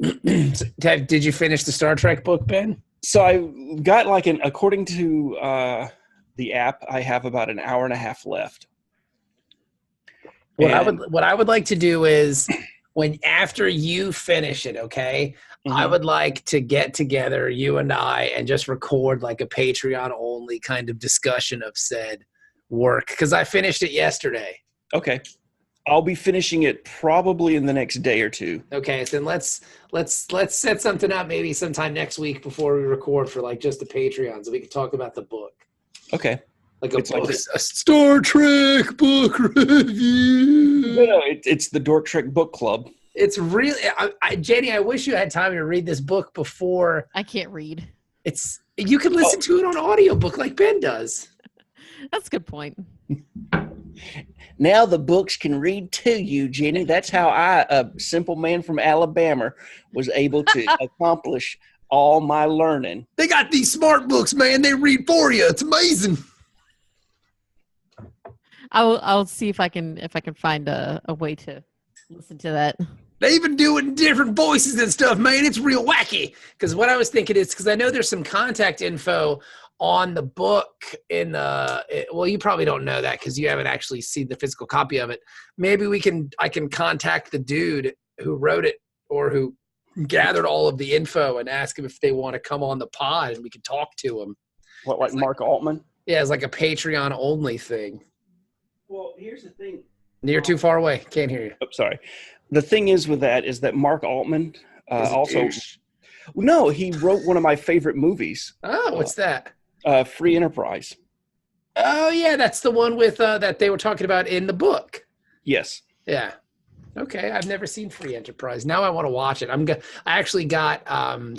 Did you finish the Star Trek book, Ben? So I got according to the app, I have about an hour and a half left. What I would like to do is after you finish it, okay? Mm-hmm. I would like to get together, you and I, and just record like a Patreon only kind of discussion of said work, because I finished it yesterday. Okay. I'll be finishing it probably in the next day or two. Okay, so then let's set something up maybe sometime next week before we record for like just the Patreon, so we can talk about the book. Okay. Like a Star Trek book review. No, it's the Dork Trek Book Club. It's really, Jenny, I wish you had time to read this book before. I can't read. You can listen to it on audiobook like Ben does. That's a good point. Now the books can read to you, Jenny. That's how I, a simple man from Alabama, was able to accomplish all my learning. They got these smart books, man. They read for you. It's amazing. I'll see if I can find a way to listen to that. They even do it in different voices and stuff, man. It's real wacky. Because what I was thinking is, because I know there's some contact info on the book well, you probably don't know that because you haven't actually seen the physical copy of it. Maybe I can contact the dude who wrote it or who gathered all of the info and ask him if they want to come on the pod and we can talk to him. What, like Mark Altman? Yeah, it's like a Patreon only thing. Well, here's the thing. You're too far away. Can't hear you. Oh, sorry. The thing is with that is that Mark Altman also... No, he wrote one of my favorite movies. Oh, what's that? Free Enterprise. Oh, yeah, that's the one with that they were talking about in the book. Yes. Yeah. Okay, I've never seen Free Enterprise. Now I want to watch it. I actually got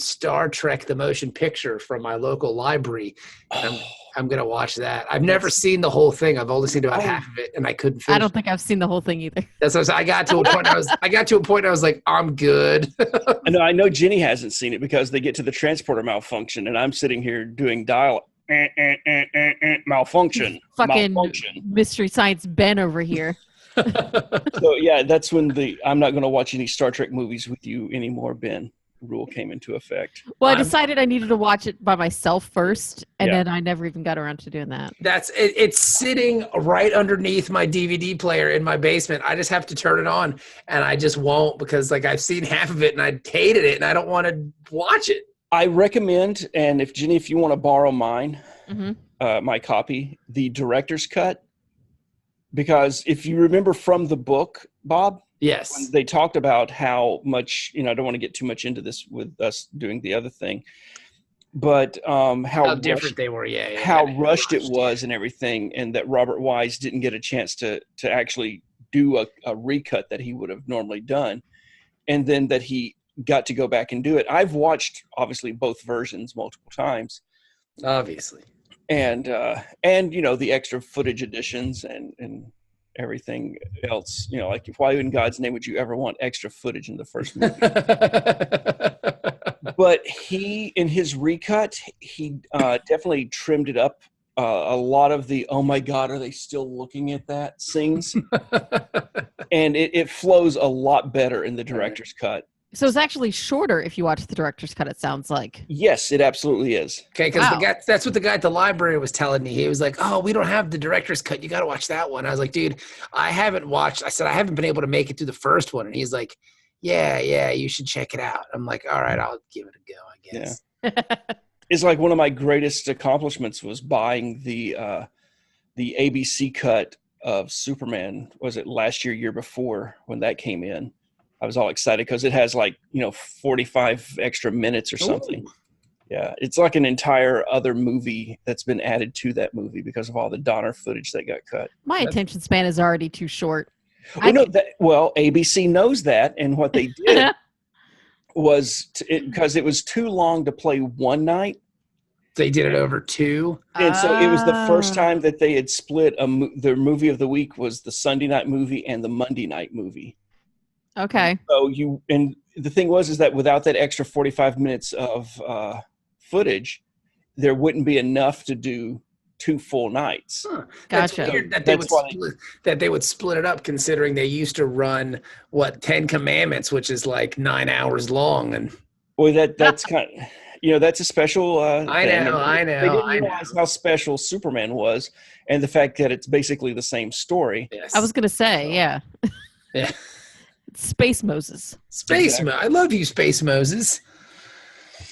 Star Trek: The Motion Picture from my local library. I'm going to watch that. I've never seen the whole thing. I've only seen about half of it, and I couldn't finish. I don't think I've seen the whole thing either. That's what I got to a point. I was like, I'm good. I know Jenny hasn't seen it because they get to the transporter malfunction, and I'm sitting here doing dial malfunction. Fucking Mystery Science Ben over here. So yeah, that's when I'm not going to watch any Star Trek movies with you anymore, Ben. Rule came into effect. Well, I decided I needed to watch it by myself first, and then I never even got around to doing that. It's sitting right underneath my DVD player in my basement. I just have to turn it on, and I just won't because I've seen half of it and I hated it, and I don't want to watch it. I recommend, and if Jenny, if you want to borrow mine, my copy, the director's cut. Because if you remember from the book, Bob, yes, when they talked about how much, I don't want to get too much into this with us doing the other thing, but how different they were, how rushed it was and everything, and that Robert Wise didn't get a chance to actually do a recut that he would have normally done, and then that he got to go back and do it. I've watched, obviously, both versions multiple times. Obviously. And the extra footage additions and everything else, like why in God's name would you ever want extra footage in the first movie? But he, in his recut, he definitely trimmed it up. A lot of the, oh my God, are they still looking at that scenes? And it flows a lot better in the director's cut. So it's actually shorter if you watch the director's cut, it sounds like. Yes, it absolutely is. Okay, because that's what the guy at the library was telling me. He was like, oh, we don't have the director's cut. You got to watch that one. I was like, dude, I haven't been able to make it through the first one. And he's like, yeah, you should check it out. I'm like, all right, I'll give it a go, I guess. Yeah. It's like one of my greatest accomplishments was buying the ABC cut of Superman. Was it last year before when that came in? I was all excited because it has 45 extra minutes or something. Ooh. Yeah, it's like an entire other movie that's been added to that movie because of all the Donner footage that got cut. My attention span is already too short. ABC knows that, and what they did was because it was too long to play one night. They did it over two. And so it was the first time that they had split their movie of the week was the Sunday night movie and the Monday night movie. Okay. So the thing is that without that extra 45 minutes of footage, there wouldn't be enough to 2 full nights. Huh. Gotcha. That's weird that they That's would why split it up, considering they used to run 10 Commandments, which is like 9 hours long. And Boy, that's kind of, that's a special I thing. know, And I they know, didn't I know. realize how special Superman was, and the fact that it's basically the same story. Yes. I was gonna say, yeah. Yeah. Space Moses. Space Exactly. I love you, Space Moses.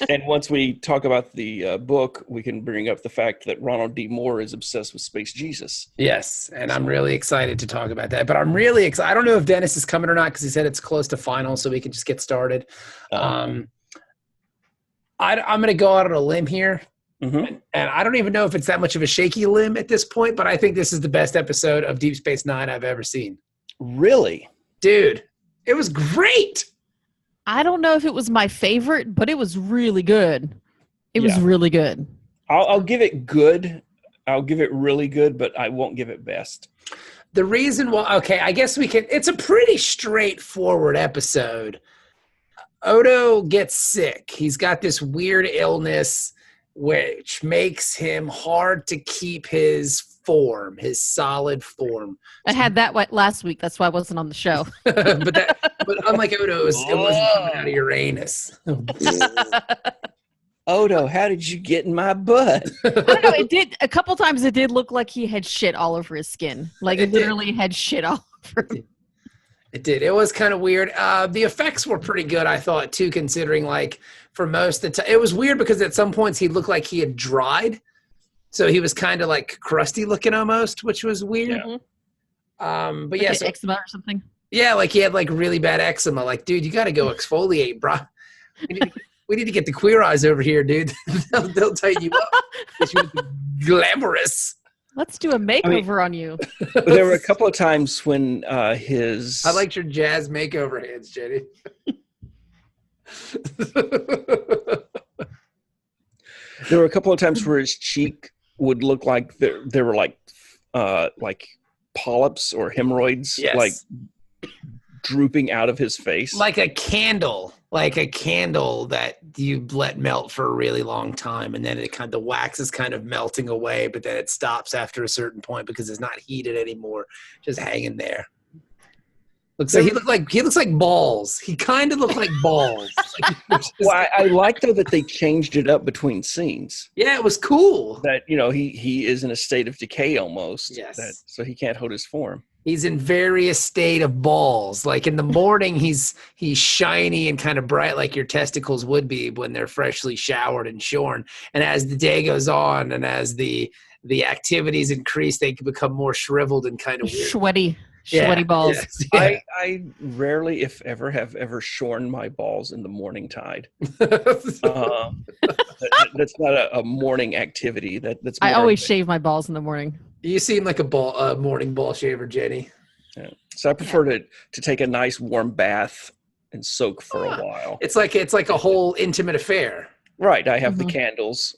And once we talk about the book, we can bring up the fact that Ronald D. Moore is obsessed with Space Jesus. Yes, and I'm really excited to talk about that. But I'm really excited. I don't know if Dennis is coming or not because he said it's close to final, so we can just get started. I'm going to go out on a limb here, and I don't even know if it's that much of a shaky limb at this point, but I think this is the best episode of Deep Space Nine I've ever seen. Really? Dude, it was great. I don't know if it was my favorite, but it was really good. It was really good. I'll give it good. I'll give it really good, but I won't give it best. The reason why, okay, I guess we can, it's a pretty straightforward episode. Odo gets sick. He's got this weird illness which makes him hard to keep his form, his solid form. I had that last week. That's why I wasn't on the show. but unlike Odo, it wasn't coming out of Uranus. Odo, how did you get in my butt? I don't know. It did a couple times. It did look like he had shit all over his skin. Like it literally had shit all over him. It did. It was kind of weird. The effects were pretty good, I thought, too, considering like for most of the time. It was weird because at some points he looked like he had dried. So he was kind of like crusty looking almost, which was weird. Yeah. But like yeah, so, eczema or something. Yeah, like he had like really bad eczema. Like, dude, you got to go exfoliate, bro. We need to get the Queer Eyes over here, dude. they'll tighten you up. Get you glamorous. Let's do a makeover on you. There were a couple of times when his... I liked your jazz makeover hands, Jenny. There were a couple of times where his cheek would look like there were like polyps or hemorrhoids, like drooping out of his face, like a candle that you let melt for a really long time, and then the wax is kind of melting away, but then it stops after a certain point because it's not heated anymore, just hanging there. He looks like balls. He kind of looked like balls. Well, I like though that they changed it up between scenes. Yeah, it was cool. That he is in a state of decay almost. Yes. So he can't hold his form. He's in various state of balls. Like in the morning, he's shiny and kind of bright, like your testicles would be when they're freshly showered and shorn. And as the day goes on, and as the activities increase, they can become more shriveled and kind of weird. Sweaty balls. Yes, yeah. I rarely, if ever, have ever shorn my balls in the morning tide. That's not a morning activity. That's I always shave my balls in the morning. You seem like a morning ball shaver, Jenny. Yeah. So I prefer to take a nice warm bath and soak for a while. It's like a whole intimate affair. Right. I have the candles.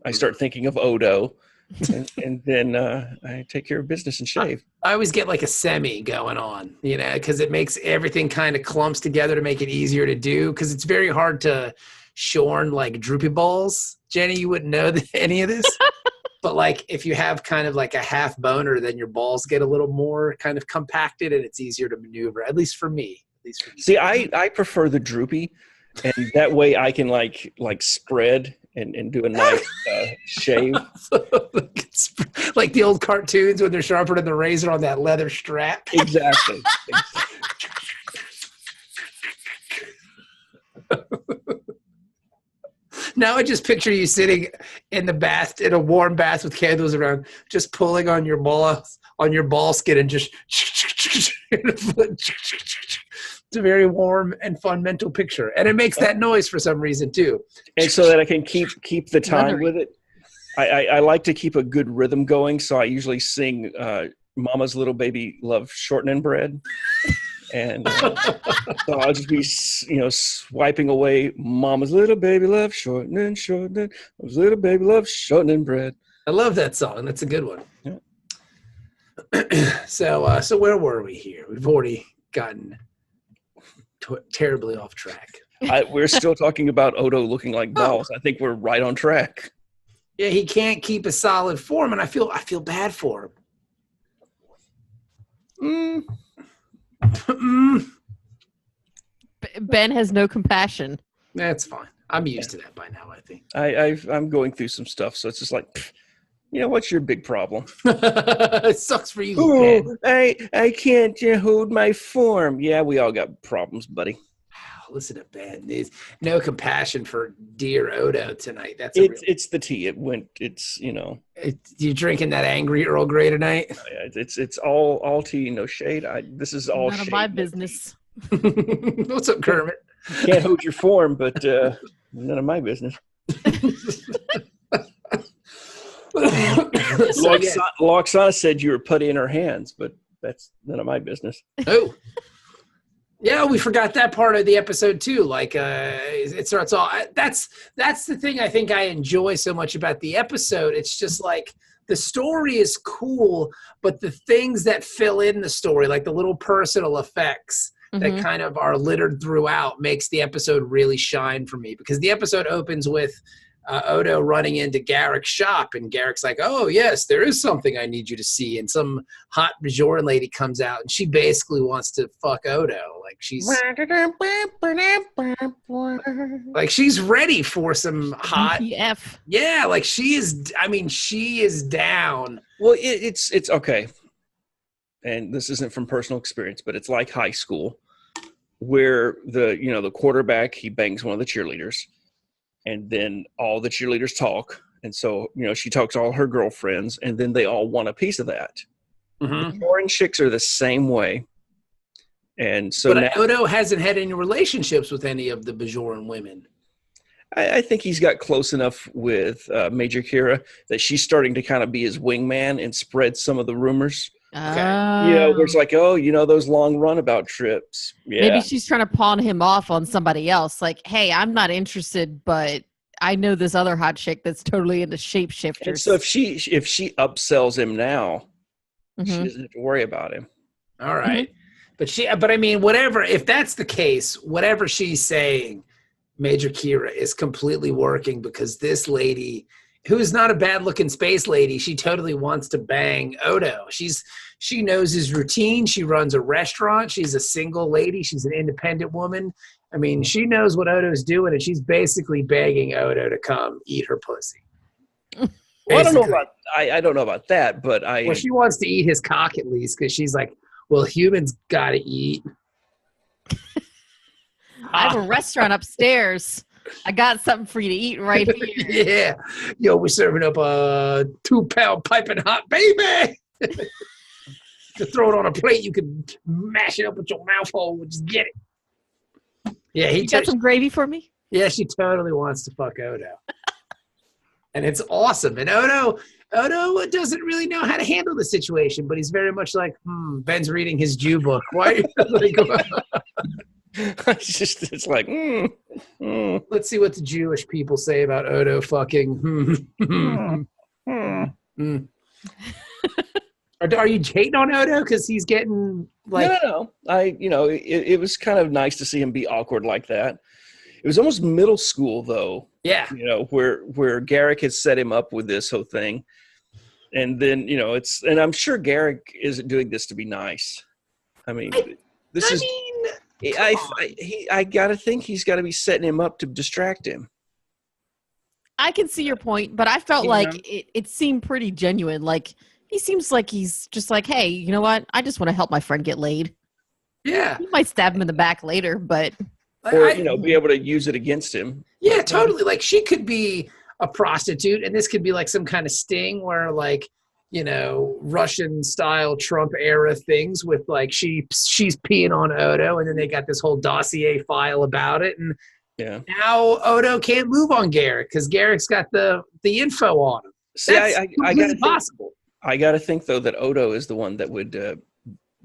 I start thinking of Odo. and then I take care of business and shave. I always get like a semi going on, because it makes everything kind of clumps together to make it easier to do. Because it's very hard to shorn like droopy balls. Jenny, you wouldn't know any of this, but like if you have kind of like a half boner, then your balls get a little more kind of compacted, and it's easier to maneuver. At least for me. See, I prefer the droopy, and that way I can like spread. And do a nice shave. Like the old cartoons when they're sharpening the razor on that leather strap. Exactly. Now I just picture you sitting in the bath, in a warm bath with candles around, just pulling on your ball skin and just it's a very warm and fun mental picture, and it makes that noise for some reason too. And so that I can keep the time with it. I like to keep a good rhythm going, so I usually sing "Mama's Little Baby Love Shortening Bread," and so I'll just be swiping away "Mama's Little Baby Love Shortening, Mama's Little Baby Love Shortening Bread." I love that song. That's a good one. Yeah. So where were we here? We've already gotten terribly off track. We're still talking about Odo looking like balls. I think we're right on track. Yeah, he can't keep a solid form, and I feel bad for him. Ben has no compassion. That's fine. I'm used to that by now, I think. I'm going through some stuff, so it's just like, what's your big problem? It sucks for you, Ooh, Ben. I can't hold my form. Yeah, we all got problems, buddy. Listen to bad news. No compassion for dear Odo tonight. It's the tea. It's you drinking that angry Earl Grey tonight? It's all tea, no shade. This is all none of shade, my no business. What's up, Kermit? Can't hold your form, but none of my business. Loxana said you were putty in her hands, but that's none of my business. Oh. Yeah, we forgot that part of the episode too. Like, it starts all. That's the thing I think I enjoy so much about the episode. It's just like the story is cool, but the things that fill in the story, like the little personal effects that kind of are littered throughout, makes the episode really shine for me. Because the episode opens with Odo running into Garrick's shop, and Garrick's like, "Oh yes, there is something I need you to see." And some hot Bajoran lady comes out, and she basically wants to fuck Odo. Like she's ready for some hot. BPF. Yeah, like she is. I mean, she is down. Well, it's okay, and this isn't from personal experience, but it's like high school, where the quarterback, he bangs one of the cheerleaders. And then all the cheerleaders talk. And so, she talks to all her girlfriends, and then they all want a piece of that. Mm-hmm. Foreign chicks are the same way. And so but now, Odo hasn't had any relationships with any of the Bajoran women. I think he's got close enough with Major Kira that she's starting to kind of be his wingman and spread some of the rumors. Okay. Where it's like, those long runabout trips. Yeah. Maybe she's trying to pawn him off on somebody else. Like, hey, I'm not interested, but I know this other hot chick that's totally into shapeshifters. And so if she upsells him now, she doesn't have to worry about him. All right. But I mean, whatever, if that's the case, whatever she's saying, Major Kira is completely working, because this lady, who's not a bad looking space lady, she totally wants to bang Odo. She knows his routine. She runs a restaurant. She's a single lady. She's an independent woman. I mean, she knows what Odo's doing, and she's basically begging Odo to come eat her pussy. Well, I don't know about that, but Well, she wants to eat his cock at least, because she's like, well, humans got to eat. I have a restaurant upstairs. I got something for you to eat right here. Yeah. Yo, we're serving up a 2-pound piping hot baby. To throw it on a plate, you can mash it up with your mouth hole and just get it. Yeah, You got some gravy for me? Yeah, she totally wants to fuck Odo. And it's awesome. And Odo doesn't really know how to handle the situation, but he's very much like, Ben's reading his Jew book. Why? It's like, Let's see what the Jewish people say about Odo fucking. Are you hating on Odo because he's getting like? No. It was kind of nice to see him be awkward like that. It was almost middle school though. Yeah. Where Garrick has set him up with this whole thing, and then and I'm sure Garrick isn't doing this to be nice. I mean, I gotta think he's got to be setting him up to distract him. I can see your point, but I felt like it seemed pretty genuine. Like he seems like he's just like, hey, you know what? I just want to help my friend get laid. Yeah. He might stab him in the back later, but or be able to use it against him. Yeah, totally. Like she could be a prostitute, and this could be like some kind of sting where like, Russian style Trump era things with like she's peeing on Odo, and then they got this whole dossier file about it, and now Odo can't move on Garrick because Garrick's got the info on him. See, That's I gotta possible. I got to think though that Odo is the one that would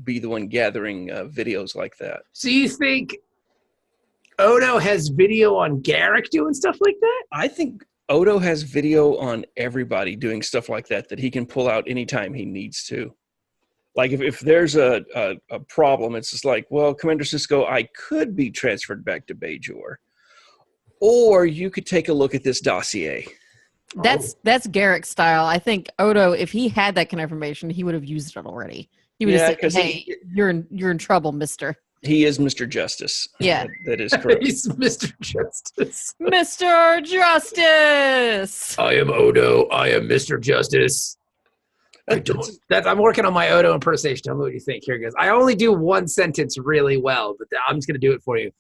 be the one gathering videos like that. So you think Odo has video on Garrick doing stuff like that? I think Odo has video on everybody doing stuff like that he can pull out anytime he needs to. Like if there's a problem, it's just like, well, Commander Sisko, I could be transferred back to Bajor. Or you could take a look at this dossier. That's Garrick's style. I think Odo, if he had that kind of information, he would have used it already. He would have said, "Hey, you're in trouble, Mister." He is Mr. Justice. Yeah, that is correct. He's Mr. Justice. Mr. Justice. I am Odo. I am Mr. Justice. I'm working on my Odo impersonation. Tell me what you think. Here it goes. I only do one sentence really well, but I'm just going to do it for you.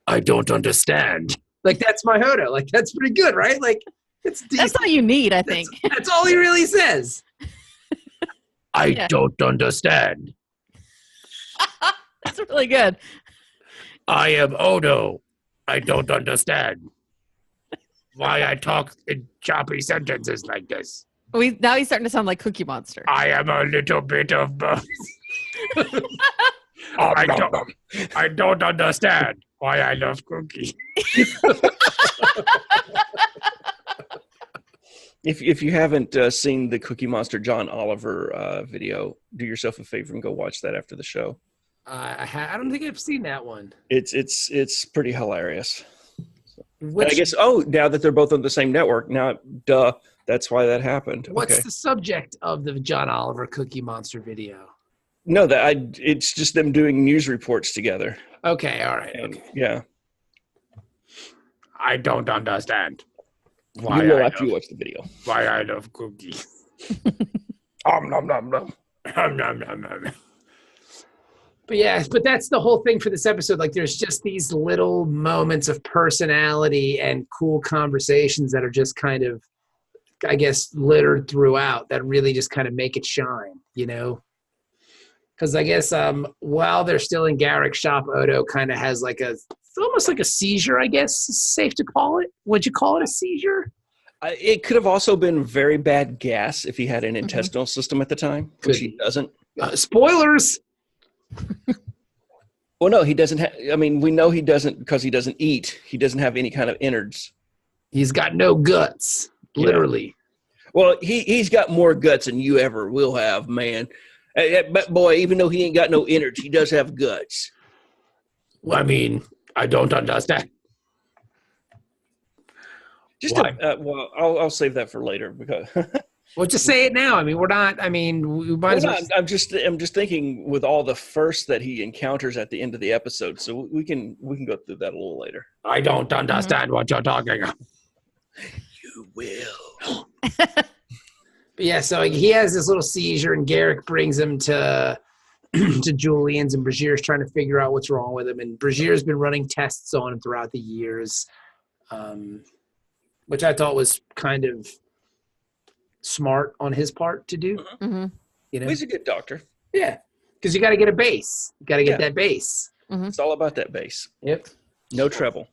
I don't understand. Like, that's my Odo. Like, that's pretty good, right? Like, it's decent. That's all you need, I think. That's all he really says. I don't understand. That's really good. I am Odo. I don't understand why I talk in choppy sentences like this. Now he's starting to sound like Cookie Monster. I am a little bit of both. I don't understand why I love Cookie. If you haven't seen the Cookie Monster John Oliver video, do yourself a favor and go watch that after the show. I don't think I've seen that one. It's pretty hilarious. And I guess now that they're both on the same network, now that's why that happened. What's the subject of the John Oliver Cookie Monster video? No, it's just them doing news reports together. Okay, all right. Okay. Yeah. I don't understand. Why you will after you watch the video. Why I love Cookie. Nom nom nom nom. Nom nom nom. But that's the whole thing for this episode. Like, there's just these little moments of personality and cool conversations that are just kind of, I guess, littered throughout that really just kind of make it shine, you know? Because I guess while they're still in Garrick's shop, Odo kind of has it's almost like a seizure, I guess, is safe to call it. Would you call it a seizure? It could have also been very bad gas if he had an intestinal system at the time, which he doesn't. Spoilers! Well, no, he doesn't have. I mean, we know he doesn't because he doesn't eat. He doesn't have any kind of innards. He's got no guts, literally. Well, he's got more guts than you ever will have, man. But boy, even though he ain't got no innards, he does have guts. Well, I mean, I don't understand. I'll save that for later because. Well, just say it now. I mean, we're not. I mean, we might as well. I'm just thinking with all the firsts that he encounters at the end of the episode, so we can go through that a little later. I don't understand what you're talking about. You will. But yeah, so he has this little seizure, and Garrick brings him to Julian's, and Bragier's trying to figure out what's wrong with him. And Bragier's been running tests on him throughout the years, which I thought was kind of smart on his part to do. Mm-hmm. You know, he's a good doctor. Yeah, because you got to get a bass. You got to get that bass. Mm-hmm. It's all about that bass. Yep. No treble.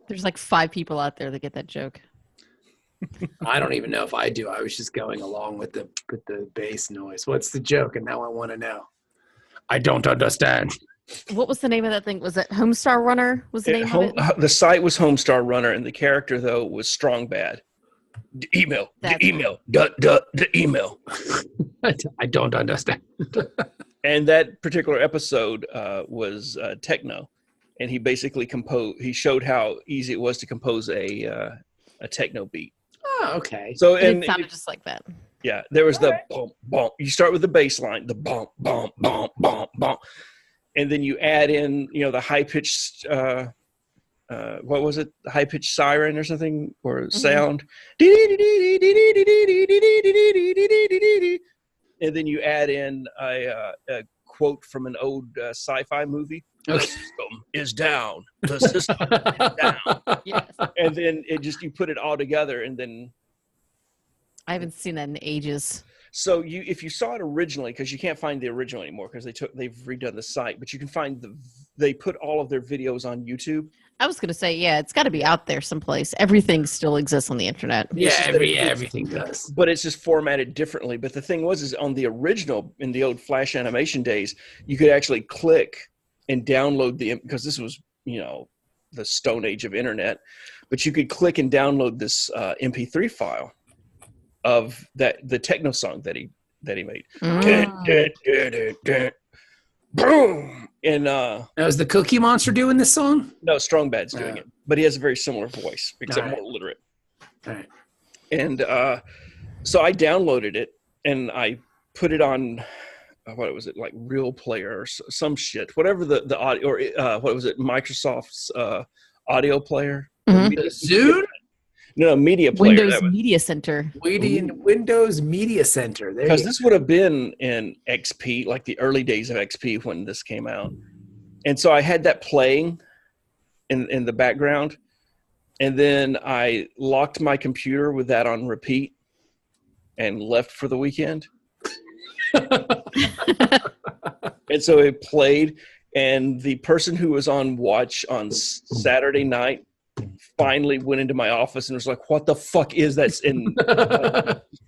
There's like 5 people out there that get that joke. I don't even know if I do. I was just going along with the bass noise. What's the joke? And now I want to know. I don't understand. What was the name of that thing? Was it Homestar Runner? Was the name of it? The site was Homestar Runner, and the character though was Strong Bad. The email. I don't understand. And that particular episode was techno, and he basically he showed how easy it was to compose a techno beat. Oh, okay. So it sounded just like that. Yeah, there was the bump, bump. You start with the bass line, the bump, bump, bump, bump, bump, and then you add in, the high pitched. What was it? The high pitched siren or something or sound. And then you add in a quote from an old sci-fi movie. The system is down. The system is down. Yes. And then you put it all together, and then I haven't seen that in ages. So if you saw it originally, because you can't find the original anymore because they've redone the site, but you can find they put all of their videos on YouTube. I was going to say, yeah, it's got to be out there someplace. Everything still exists on the internet. Yeah, everything does. But it's just formatted differently. But the thing is on the original, in the old Flash animation days, you could actually click and download because this was, the Stone Age of internet, but you could click and download this MP3 file of the techno song that he made. Boom. And now, is the Cookie Monster doing this song? No, Strong Bad's doing it, but he has a very similar voice, except more literate. All right. And so I downloaded it and I put it on what was it, like Real Player or some shit, whatever the audio, or what was it, Microsoft's audio player? Zune? No, Media Player. Windows Media Center. Windows Media Center. Because this would have been in XP, like the early days of XP when this came out. And so I had that playing in the background. And then I locked my computer with that on repeat and left for the weekend. And so it played. And the person who was on watch on Saturday night finally went into my office and was like, "What the fuck is that?" And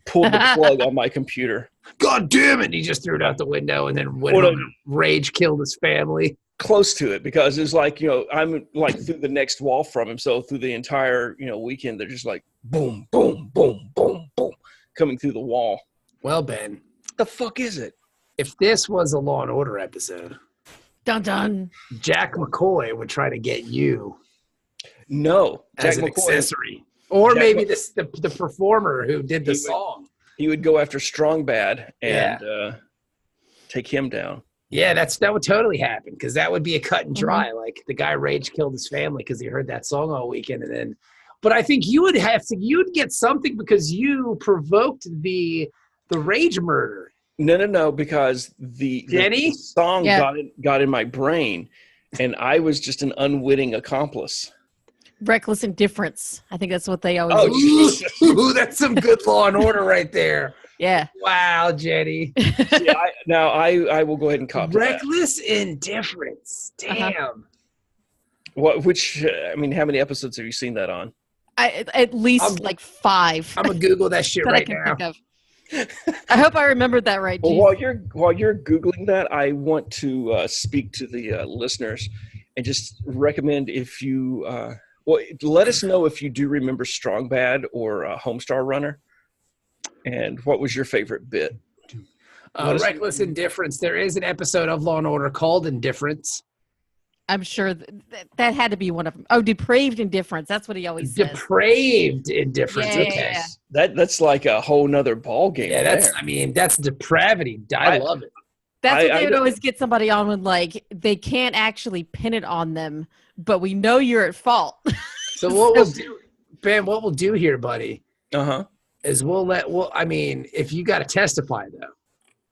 pulled the plug on my computer. God damn it! He just threw it out the window and then went home, rage killed his family. Close to it, because it's like, I'm like through the next wall from him. So through the entire weekend, they're just like boom, boom, boom, boom, boom, coming through the wall. Well, Ben, the fuck is it? If this was a Law and Order episode, dun dun, Jack McCoy would try to get you. No, as an accessory, or maybe the performer who did the song. He would go after Strong Bad and take him down. Yeah, that would totally happen, because that would be a cut and dry. Like the guy rage killed his family because he heard that song all weekend, and then. But I think you'd get something because you provoked the rage murder. No, because the song got in my brain, and I was just an unwitting accomplice. Reckless indifference. I think that's what they always do. Ooh, that's some good Law and Order right there. Yeah. Wow, Jenny. I will go ahead and copy Reckless indifference. Damn. What? I mean, how many episodes have you seen that on? At least like 5. I'm gonna Google that shit right now. Think of. I hope I remembered that right. Well, while you're Googling that, I want to speak to the listeners and just recommend, if you let us know if you do remember Strong Bad or Homestar Runner, and what was your favorite bit. Reckless Indifference. There is an episode of Law and Order called Indifference. I'm sure that had to be one of them. Oh, Depraved Indifference. That's what he always says. Depraved Indifference. Yeah, okay. Yeah. That's like a whole nother ball game. Yeah, that's depravity. I love it. That's what they would always get somebody on when, like, they can't actually pin it on them, but we know you're at fault. So what we'll do, Ben, what we'll do here, buddy, is if you got to testify,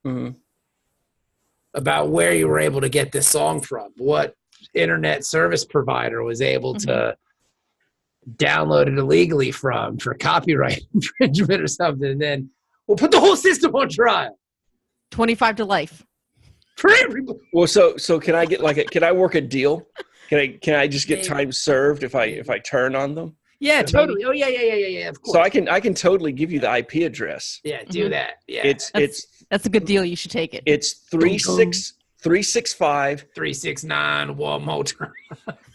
though, about where you were able to get this song from, what internet service provider was able to download it illegally from for copyright infringement or something, and then we'll put the whole system on trial. 25 to life. For everybody. Well, so can I get can I work a deal? Can I just get time served if I turn on them? Yeah, totally. Oh yeah. Of course. So I can totally give you the IP address. Yeah, do that. Yeah. That's a good deal. You should take it. It's 365 369 one more time.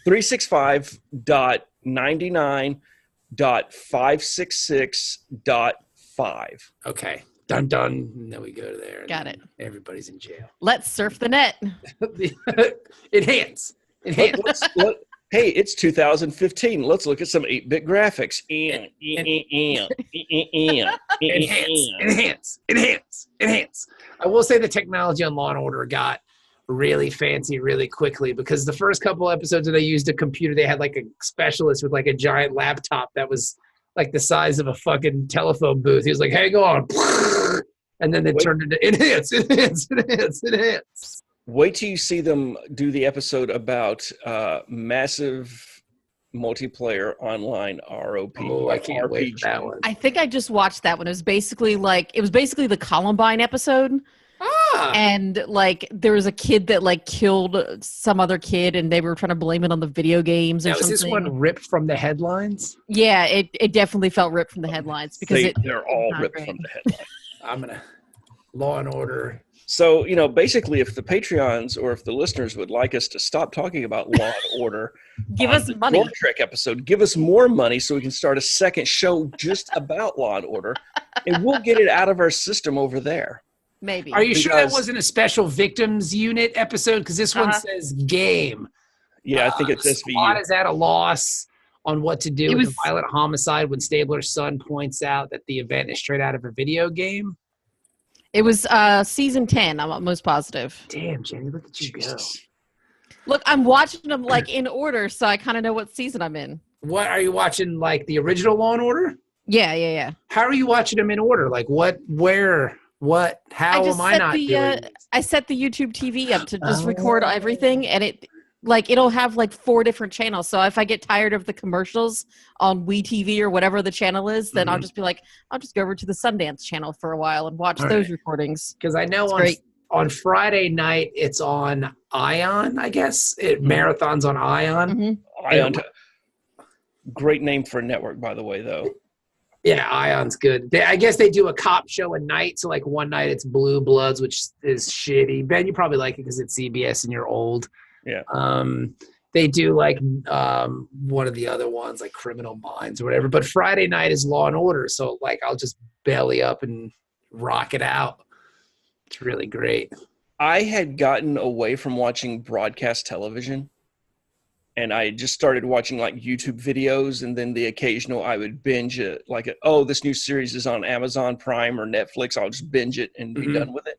365.99.566.5. Okay. Dun dun. And then we go to there. Got it. Everybody's in jail. Let's surf the net. Enhance. Hey, it's 2015. Let's look at some 8-bit graphics. Enhance. I will say the technology on Law & Order got really fancy really quickly, because the first couple episodes they used a computer, they had like a specialist with like a giant laptop that was like the size of a fucking telephone booth. He was like, hang on. And then they turned into enhance. Wait till you see them do the episode about massive multiplayer online ROP. Oh, I can't wait for that one. I think I just watched that one. It was basically the Columbine episode. And like there was a kid that like killed some other kid, and they were trying to blame it on the video games or something. Was this one ripped from the headlines? Yeah, it definitely felt ripped from the headlines, because they're all ripped from the headlines. I'm gonna Law and Order So, basically, if the Patreons or if the listeners would like us to stop talking about Law and Order, Give us money. Dork Trek episode, give us more money so we can start a second show just about Law and Order, and we'll get it out of our system over there. Maybe. Are you sure that wasn't a special victims unit episode? Because this one says game. Yeah, I think it's SVU. Squad is at a loss on what to do with the violent homicide when Stabler's son points out that the event is straight out of a video game. It was season 10, I'm most positive. Damn, Jenny, look at you go. Look, I'm watching them like in order, so I kind of know what season I'm in. What are you watching, like the original Law and Order? Yeah. How are you watching them in order? Like what, where, what, how am I not doing this? I set the YouTube TV up to just record everything, and it'll have like 4 different channels. So if I get tired of the commercials on WeTV or whatever the channel is, then I'll just be like, I'll just go over to the Sundance channel for a while and watch those recordings. Because I know on Friday night it's on Ion, I guess. It marathons on Ion. Mm-hmm. Ion. Great name for a network, by the way, though. Yeah, Ion's good. I guess they do a cop show a night. So like one night it's Blue Bloods, which is shitty. Ben, you probably like it because it's CBS and you're old. Yeah. They do like one of the other ones, like Criminal Minds or whatever. But Friday night is Law and Order, so like I'll just belly up and rock it out. It's really great. I had gotten away from watching broadcast television, and I just started watching like YouTube videos, and then the occasional I would binge it, like, this new series is on Amazon Prime or Netflix. I'll just binge it and be done with it.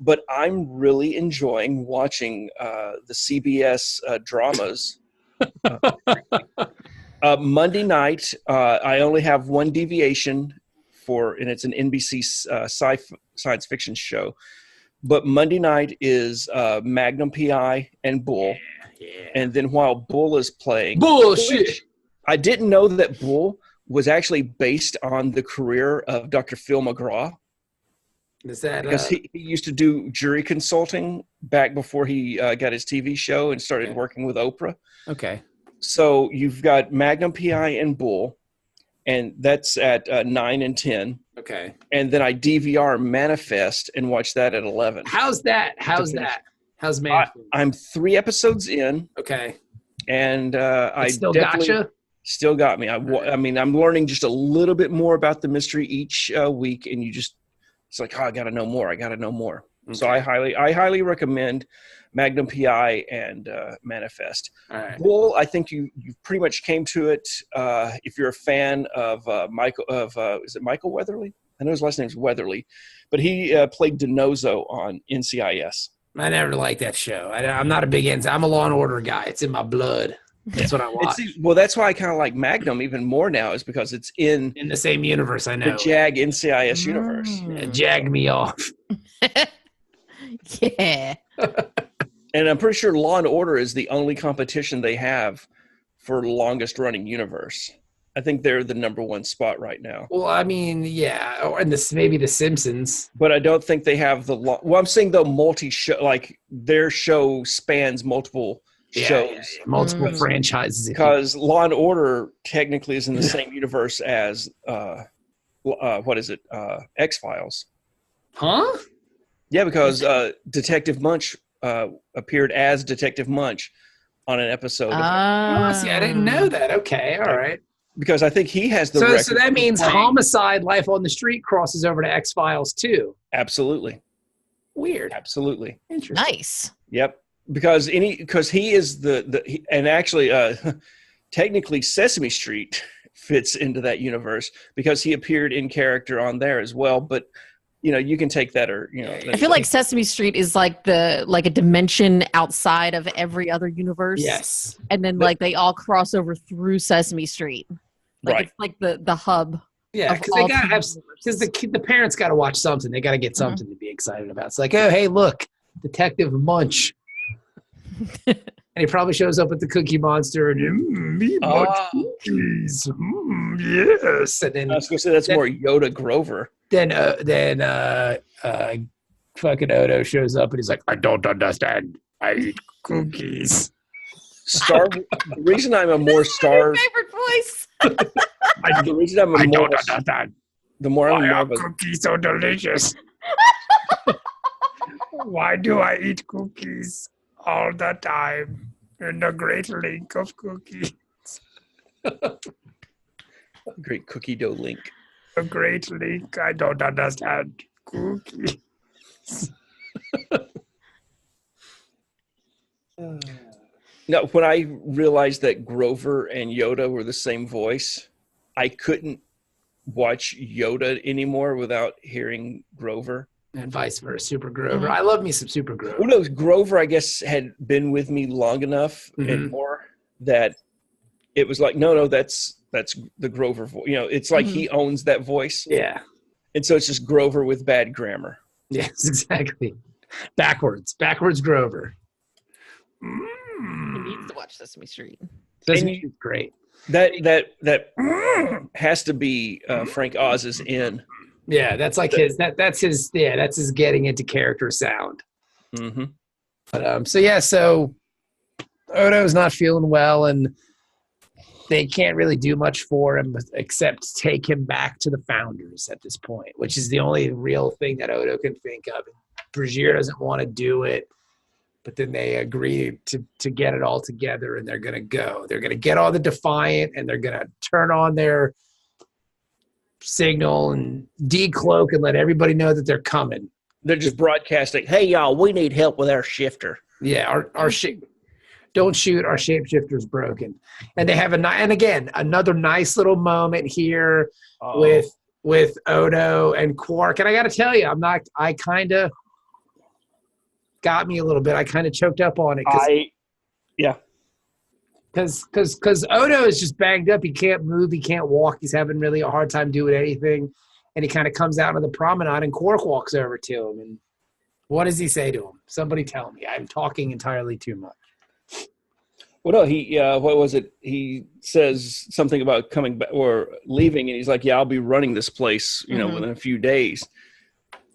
But I'm really enjoying watching the CBS dramas. Monday night, I only have one deviation and it's an NBC science fiction show. But Monday night is Magnum PI and Bull. Yeah. And then while Bull is playing... Bullshit! I didn't know that Bull was actually based on the career of Dr. Phil McGraw. Is that because he used to do jury consulting back before he got his TV show and started working with Oprah. Okay. So you've got Magnum PI and Bull, and that's at 9 and 10. Okay. And then I DVR Manifest and watch that at 11. How's that? How's Manifest? I'm 3 episodes in. Okay. And I still gotcha? Still got me. I mean, I'm learning just a little bit more about the mystery each week, and it's like, I got to know more. Okay. So I highly recommend Magnum PI and Manifest. All right. Bull, I think you pretty much came to it. If you're a fan of is it Michael Weatherly? I know his last name's Weatherly, but he played DiNozzo on NCIS. I never liked that show. I'm not a big I'm a Law and Order guy. It's in my blood. That's what I watch. Well, that's why I kind of like Magnum even more now, is because it's in the same universe. I know the JAG NCIS universe. It jagged me off. Yeah. And I'm pretty sure Law and Order is the only competition they have for longest running universe. I think they're the number 1 spot right now. Well, I mean, yeah, and maybe The Simpsons. But I don't think they have I'm saying though multi-show, like their show spans multiple shows. Yeah. Multiple franchises. Because Law and Order technically is in the same universe as X-Files. Huh? Yeah, because Detective Munch appeared as Detective Munch on an episode. See, I didn't know that. Okay, all right. Because I think he has the record. So that means Homicide: Life on the Street crosses over to X-Files too. Absolutely. Weird. Absolutely. Interesting. Nice. Yep. Because he is and actually technically Sesame Street fits into that universe because he appeared in character on there as well, but you can take that or I feel like Sesame Street is like a dimension outside of every other universe. Yes. And then they all cross over through Sesame Street. Right. It's like the hub. Yeah, because they got because the parents got to watch something. They got to get something to be excited about. It's like, oh, hey, look, Detective Munch. And he probably shows up with the Cookie Monster and me munch cookies. Yes. And then I was going to say that's more Yoda Grover. Then fucking Odo shows up and he's like, I don't understand. I eat cookies. The reason I'm a more Star favorite voice. The reason I'm a I more don't understand. the more I'm Why more are of a, cookies so delicious? Why do I eat cookies all the time in the great link of cookies? Great cookie dough link. A great link. I don't understand cookies. No, when I realized that Grover and Yoda were the same voice, I couldn't watch Yoda anymore without hearing Grover. And vice versa, Super Grover. I love me some Super Grover. Well, no, Grover, I guess, had been with me long enough and more that it was like, no, that's the Grover voice. You know, it's like he owns that voice. Yeah. And so it's just Grover with bad grammar. Yes, exactly. Backwards Grover. He needs to watch Sesame Street. Sesame Street's great. That has to be Frank Oz's in. Yeah, that's like that's his getting into character sound. Mm-hmm. But so Odo's not feeling well, and they can't really do much for him except take him back to the Founders at this point, which is the only real thing that Odo can think of. Brigier doesn't want to do it, but then they agree to get it all together, and they're going to go. They're going to get all the Defiant, and they're going to turn on their signal and decloak and let everybody know that they're coming. They're just broadcasting, hey, y'all, we need help with our shifter. Yeah, our don't shoot, our shapeshifter's broken. And they have another nice little moment here with Odo and Quark. And I got to tell you, I kind of got me a little bit. I kind of choked up on it. Because Odo is just banged up. He can't move. He can't walk. He's having really a hard time doing anything. And he kind of comes out on the promenade, and Quark walks over to him. And what does he say to him? Somebody tell me. I'm talking entirely too much. Well, no, what was it? He says something about coming back or leaving, and he's like, yeah, I'll be running this place, within a few days.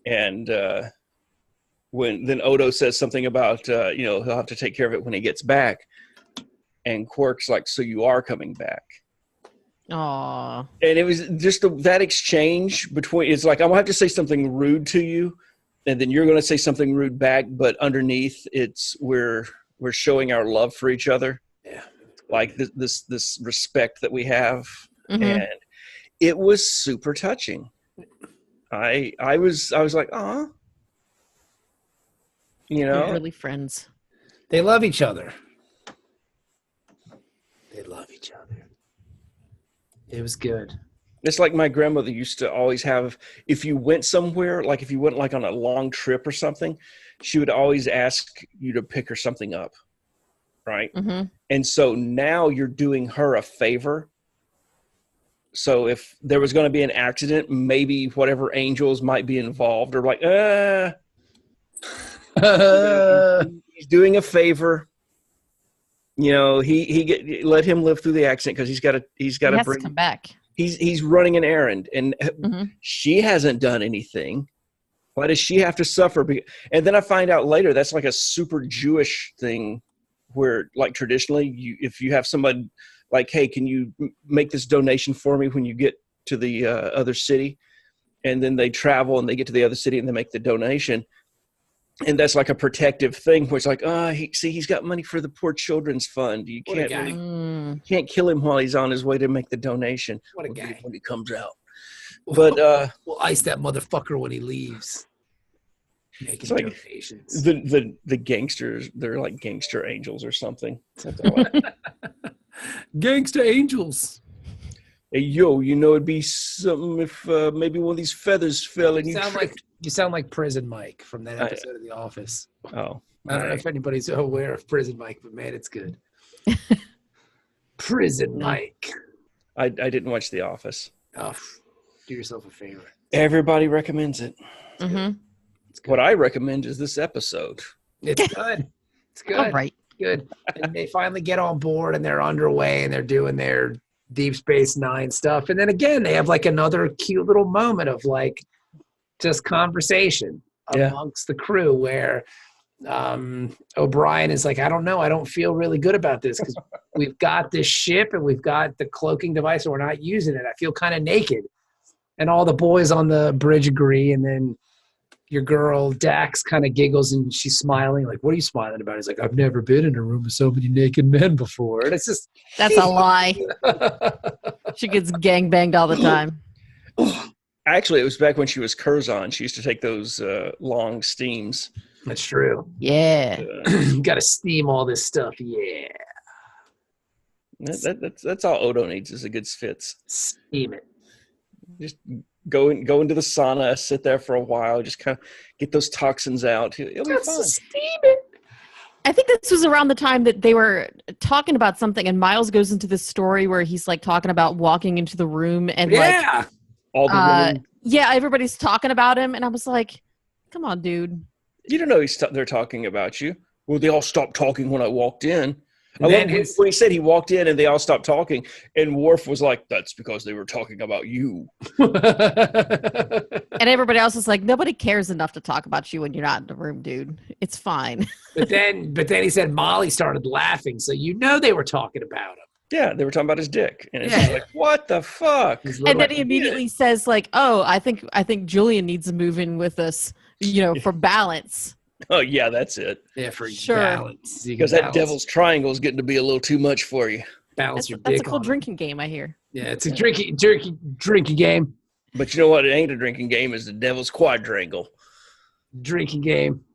And then Odo says something about, he'll have to take care of it when he gets back. And Quark's like, so you are coming back. Aww. And it was just that exchange between, it's like, I'm going to have to say something rude to you, and then you're going to say something rude back, but underneath it's we're showing our love for each other. Yeah. Like this respect that we have. And it was super touching. I was like, aw. They're really friends. They love each other. They love each other. It was good. It's like my grandmother used to always have, if you went somewhere, like if you went like on a long trip or something, she would always ask you to pick her something up. Right. And so now you're doing her a favor. So if there was going to be an accident, maybe whatever angels might be involved, or like, he's doing a favor. Let him live through the accident because he has to come back. He's running an errand, and she hasn't done anything. Why does she have to suffer? And then I find out later that's like a super Jewish thing, where like traditionally, if you have somebody like, hey, can you make this donation for me when you get to the other city? And then they travel and they get to the other city and they make the donation. And that's like a protective thing where it's like, he's got money for the poor children's fund. You can't kill him while he's on his way to make the donation. What a guy. When he comes out. But we'll ice that motherfucker when he leaves. Making donations. The gangsters, they're like gangster angels or something like Gangster angels. Hey, yo, it'd be something if maybe one of these feathers fell and you sound like Prison Mike from that episode of The Office. Oh. I don't know if anybody's aware of Prison Mike, but man, it's good. Prison Mike. I didn't watch The Office. Oh, do yourself a favor. Everybody recommends it. It's good. What I recommend is this episode. It's good. It's good. All right. Good. And they finally get on board and they're underway and they're doing their Deep Space Nine stuff. And then again, they have like another cute little moment of like just conversation amongst the crew where O'Brien is like, I don't know. I don't feel really good about this because we've got this ship and we've got the cloaking device and we're not using it. I feel kind of naked. And all the boys on the bridge agree. And then, your girl Dax kind of giggles and she's smiling. Like, what are you smiling about? He's like, I've never been in a room with so many naked men before. And it's just That's a lie. She gets gangbanged all the time. Actually, it was back when she was Curzon. She used to take those long steams. That's true. Yeah. You got to steam all this stuff. Yeah. That's all Odo needs is a good fits. Steam it. Just go into the sauna, sit there for a while, just kind of get those toxins out. It'll be fun. Steam it. I think this was around the time that they were talking about something, and Miles goes into this story where he's like talking about walking into the room and like all the women. Yeah, everybody's talking about him, and I was like, "Come on, dude." You don't know they're talking about you. Well, they all stopped talking when I walked in. I love when he said he walked in and they all stopped talking, and Worf was like, "That's because they were talking about you." And everybody else is like, "Nobody cares enough to talk about you when you're not in the room, dude. It's fine." But then he said Molly started laughing, so they were talking about him. Yeah, they were talking about his dick, and it's like, what the fuck? And then he immediately says, like, "Oh, I think Julian needs to move in with us, for balance." Oh yeah, that's it. Yeah, for balance. Because that devil's triangle is getting to be a little too much for you. Balance your dick. That's a cool drinking game, I hear. Yeah, it's a drinking game. But you know what? It ain't a drinking game. It's the devil's quadrangle. Drinking game.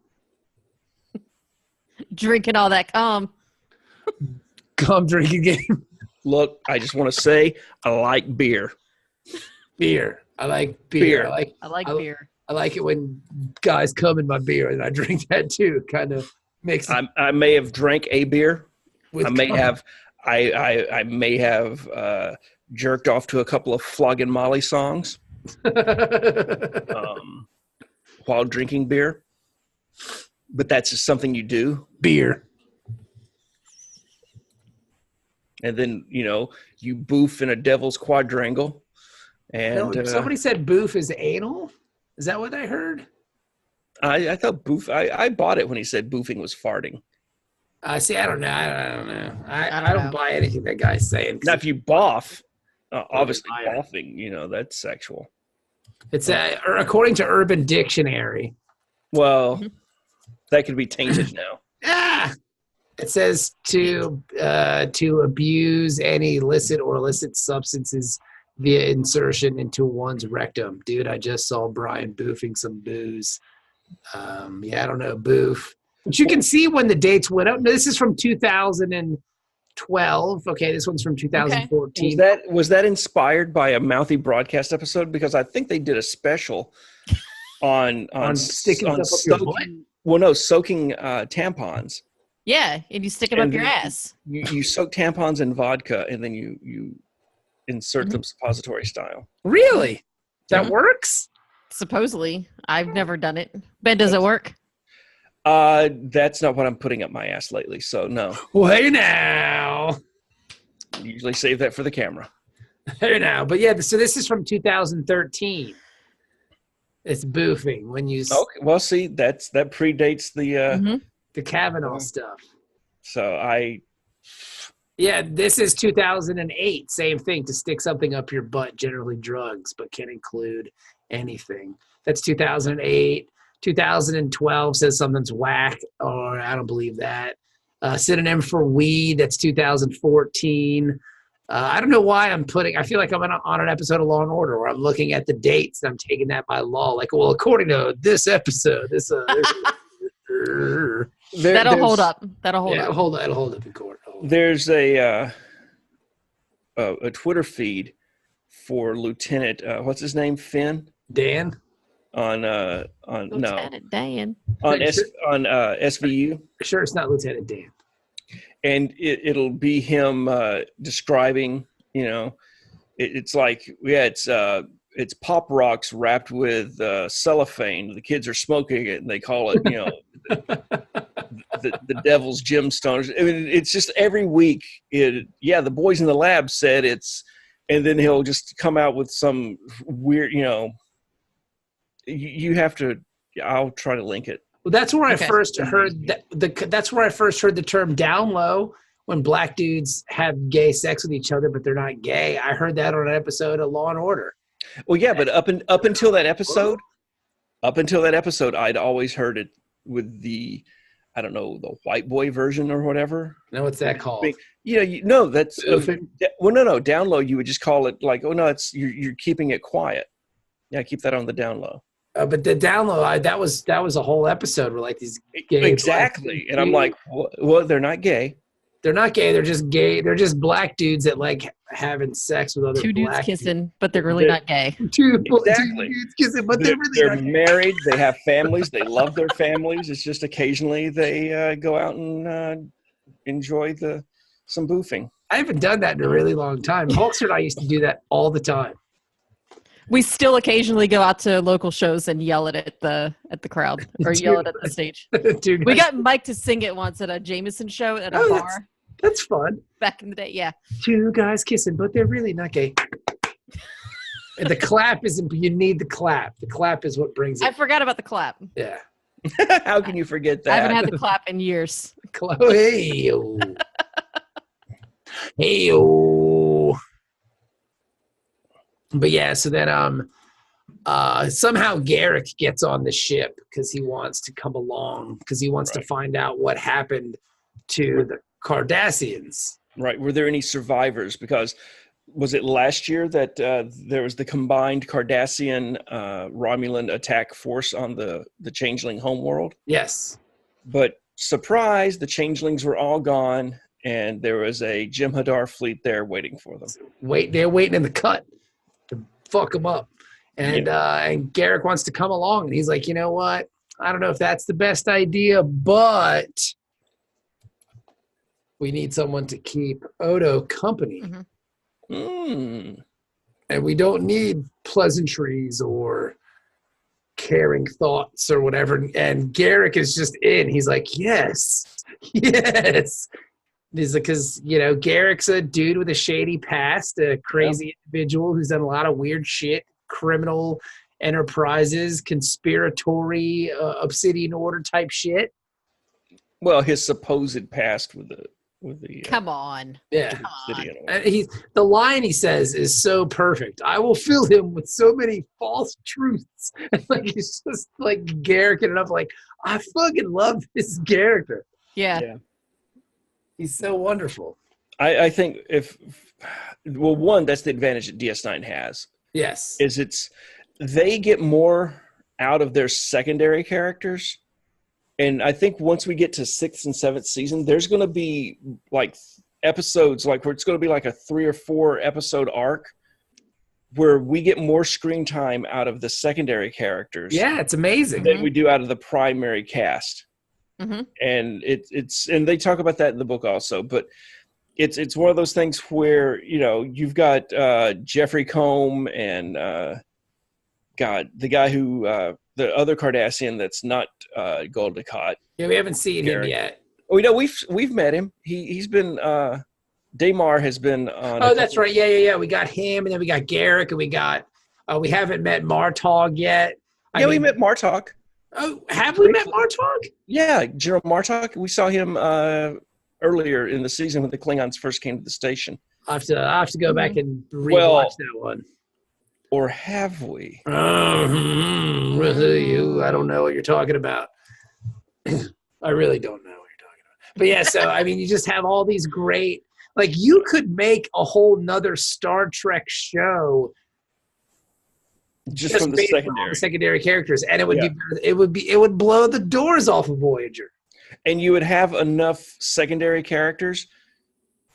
Drinking all that cum. Cum drinking game. Look, I just want to say I like beer. Beer. I like beer. I like beer. I like it when guys come in my beer, and I drink that too. Kind of makes. I may have drank a beer. I may cum. have. I may have jerked off to a couple of Flogging Molly songs while drinking beer. But that's just something you do. Beer. And then you boof in a devil's quadrangle. And somebody said boof is anal. Is that what I heard? I thought boof. I bought it when he said boofing was farting. See, I don't know. I don't know. I don't buy anything that guy's saying. Now, if you boff, obviously boffing, that's sexual. It's according to Urban Dictionary. Well, that could be tainted now. It says to abuse any illicit or illicit substances via insertion into one's rectum. Dude, I just saw Brian boofing some booze. I don't know, boof. But you can see when the dates went up. This is from 2012. Okay, this one's from 2014. Okay. Was that inspired by a Mouthy Broadcast episode? Because I think they did a special on sticking stuff up your butt? Well, no, soaking tampons. Yeah, and you stick them up your ass. You soak tampons in vodka, and then you insert them suppository style. Really? That works? Supposedly. I've never done it. Ben, does it work? That's not what I'm putting up my ass lately, so no. Well, hey now. Usually save that for the camera. Hey now. But yeah, so this is from 2013. It's boofing when you... Okay, well, see, that predates the Kavanaugh stuff. So Yeah, this is 2008. Same thing, to stick something up your butt, generally drugs, but can include anything. That's 2008. 2012 says something's whack, or I don't believe that. Synonym for weed, that's 2014. I don't know why I feel like I'm on an episode of Law and Order where I'm looking at the dates and I'm taking that by law. Like, well, according to this episode, that'll hold up. That'll hold up in court. There's a Twitter feed for Lieutenant what's his name? Finn? Dan? On Lieutenant Dan. On SVU. Sure, it's not Lieutenant Dan. And it'll be him describing, it's like, it's pop rocks wrapped with cellophane. The kids are smoking it, and they call it, the devil's gemstones. I mean, it's just every week. The boys in the lab said it's, and then he'll just come out with some weird, you have to. I'll try to link it. Well, that's where I first heard that's where I first heard the term down low, when black dudes have gay sex with each other, but they're not gay. I heard that on an episode of Law and Order. Well, yeah, but up until that episode, Up until that episode, I'd always heard it with the, I don't know, the white boy version or whatever. Now what's that called? That's no. Down low, you would just call it like, oh no, it's you're keeping it quiet. Yeah, keep that on the down low. But the down low, that was a whole episode where like these gay exactly, and I'm like, well, they're not gay. They're not gay. They're just gay. They're just black dudes that like having sex with other two dudes black kissing, but they're really not gay. Two dudes kissing, but they're really not married. They have families. They love their families. It's just occasionally they go out and enjoy some boofing. I haven't done that in a really long time. Hulkster and I used to do that all the time. We still occasionally go out to local shows and yell it at the crowd or yell it at the stage. We got Mike to sing it once at a Jameson show at a bar. That's fun. Back in the day, yeah. Two guys kissing, but they're really not gay. And the clap isn't. You need the clap. The clap is what brings it. I forgot about the clap. Yeah. How can you forget that? I haven't had the clap in years. Hey-o. Hey-o. But yeah, so then somehow Garrick gets on the ship because he wants to come along because he wants to find out what happened to the Cardassians. Right. Were there any survivors? Because was it last year that there was the combined Cardassian Romulan attack force on the Changeling homeworld? Yes. But surprise, the Changelings were all gone, and there was a Jem'Hadar fleet there waiting for them. They're waiting in the cut to fuck them up. And Garrick wants to come along, and he's like, you know what? I don't know if that's the best idea, but we need someone to keep Odo company. Mm-hmm. Mm. And we don't need pleasantries or caring thoughts or whatever. And Garrick is just in. He's like, yes. He's like, because, Garrick's a dude with a shady past, a crazy individual who's done a lot of weird shit, criminal enterprises, conspiratory, Obsidian Order type shit. Well, his supposed past with the come on. Yeah. And the line he says is so perfect. I will fill him with so many false truths. Like he's just like Garrick enough. Like I fucking love this character. Yeah. He's so wonderful. I think one, that's the advantage that DS9 has. Yes. Is they get more out of their secondary characters. And I think once we get to 6th and 7th season, there's going to be like episodes like where it's going to be like a 3 or 4 episode arc where we get more screen time out of the secondary characters. Yeah, it's amazing. Than we do out of the primary cast. Mm-hmm. And and they talk about that in the book also, but it's one of those things where, you've got Jeffrey Combs and the guy who the other Cardassian that's not Goldacott. Yeah, we haven't seen him yet. Oh, we've met him. He's been Damar has been on. Oh, that's right. Yeah. We got him, and then we got Garrick, and we got we haven't met Martog yet. We met Martok. Oh, have we met Martok? Yeah, General Martok. We saw him earlier in the season when the Klingons first came to the station. I have to go back and rewatch that one. Or have we? I don't know what you're talking about. I really don't know what you're talking about. But yeah, so you just have all these great, like you could make a whole nother Star Trek show just from the secondary characters, and it would blow the doors off of Voyager. And you would have enough secondary characters,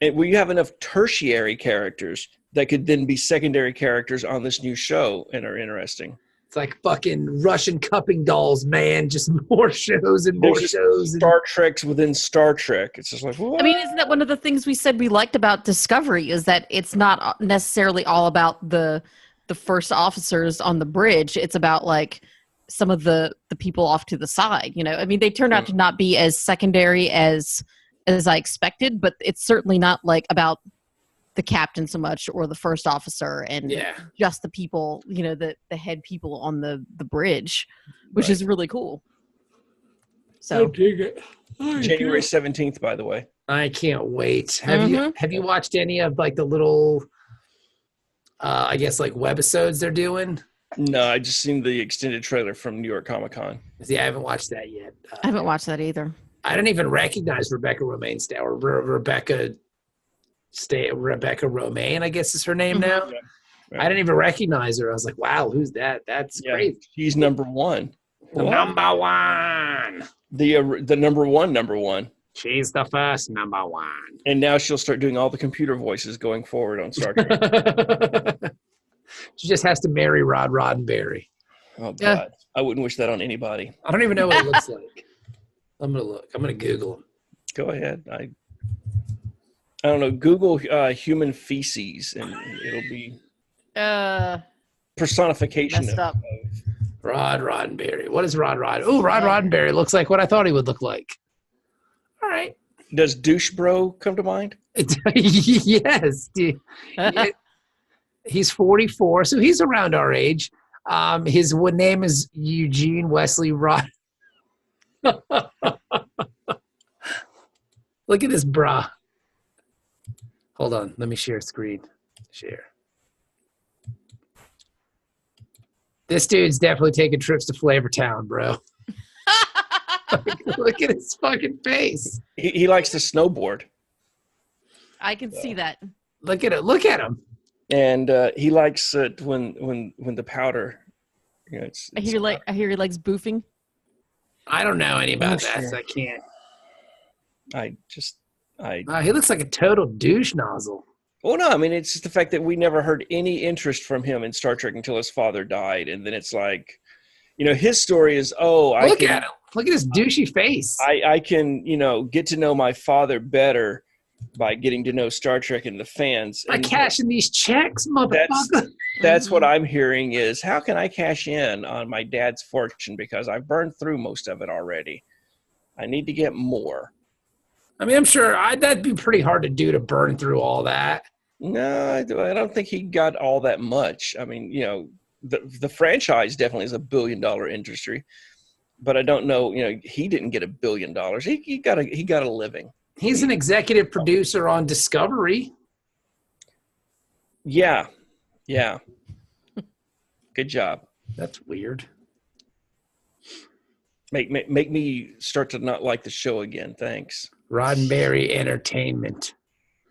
and you have enough tertiary characters that could then be secondary characters on this new show and are interesting. It's like fucking Russian cupping dolls, man. Just more shows and more shows. Star Treks within Star Trek. It's just like, what? Isn't that one of the things we said we liked about Discovery is that it's not necessarily all about the first officers on the bridge. It's about like some of the people off to the side. They turned out to not be as secondary as I expected, but it's certainly not like about the captain so much or the first officer and just the people, the head people on the bridge, which is really cool. So January 17th, by the way. I can't wait. Have you watched any of like the little I guess like webisodes they're doing? No, I just seen the extended trailer from New York Comic Con. See, I haven't watched that yet. I haven't watched that either. I didn't even recognize Rebecca Romaine or Rebecca Romaine, I guess is her name now. Yeah. Right. I didn't even recognize her. I was like, wow, who's that? That's great. She's number one. Number one. The number one. She's the first number one. And now she'll start doing all the computer voices going forward on Star Trek. She just has to marry Rod Roddenberry. Oh, God. I wouldn't wish that on anybody. I don't even know what it looks like. I'm going to look. I'm going to Google him. Go ahead. I don't know. Google human feces, and it'll be personification of Rod Roddenberry. What is Rod Roddenberry? Oh, Rod Roddenberry looks like what I thought he would look like. All right. Does douche bro come to mind? Yes. He's 44, so he's around our age. His name is Eugene Wesley Rod. Look at this bra. Hold on. Let me share screen. Share. This dude's definitely taking trips to Flavortown, bro. Look at his fucking face. He likes to snowboard. I can see that. Look at it. Look at him. And he likes it when the powder. You know, I hear he likes boofing. I don't know any about that, so I can't. He looks like a total douche nozzle. Well, no, I mean, it's just the fact that we never heard any interest from him in Star Trek until his father died. And then it's like, you know, his story is, look at him. Look at his douchey face. I can, you know, get to know my father better by getting to know Star Trek and the fans. By cashing these checks, motherfucker. That's what I'm hearing is, how can I cash in on my dad's fortune? Because I've burned through most of it already. I need to get more. I mean, I'm sure that'd be pretty hard to do, to burn through all that. No, I don't think he got all that much. I mean, you know, the franchise definitely is $1 billion industry, but I don't know. You know, he didn't get $1 billion. He got a living. He's an executive producer on Discovery. Yeah. Good job. That's weird. Make me start to not like the show again. Thanks. Roddenberry Entertainment.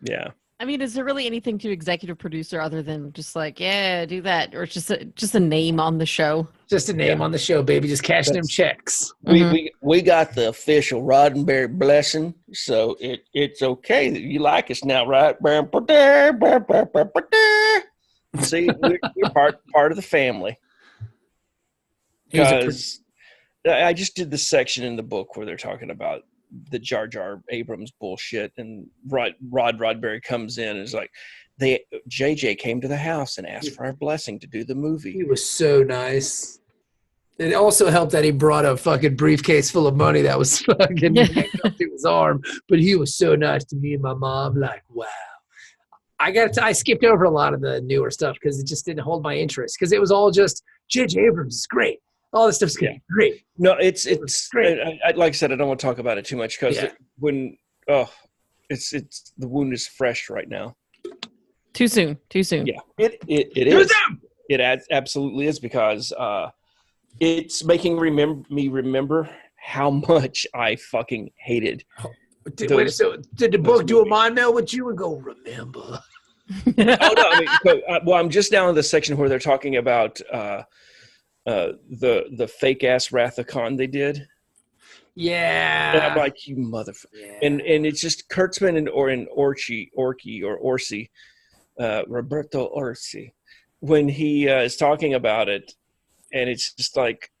Yeah. I mean, is there really anything to executive producer other than just like, yeah, do that, or it's just a name on the show? Just a name on the show, baby. Just cashing them checks. We got the official Roddenberry blessing, so it's okay that you like us now, right? See, we're part of the family. Because I just did this section in the book where they're talking about the Jar Jar Abrams bullshit, and Rod Roddenberry comes in and is like, JJ came to the house and asked for our blessing to do the movie. He was so nice. It also helped that he brought a fucking briefcase full of money that was fucking up to his arm, but he was so nice to me and my mom. Like, wow. I skipped over a lot of the newer stuff because it just didn't hold my interest, because it was all just J.J. Abrams is great. All this stuff's great. No, it's great. Like I said, I don't want to talk about it too much because it's the wound is fresh right now. Too soon. Yeah, it is. It absolutely is, because it's making me remember how much I fucking hated. Did the book do a mind meld with you and go, remember? I'm just now in the section where they're talking about the fake ass Wrath of Khan they did. Yeah. And I'm like, you motherfucker. Yeah. And it's just Kurtzman and Orci, Roberto Orci, when he is talking about it, and it's just like,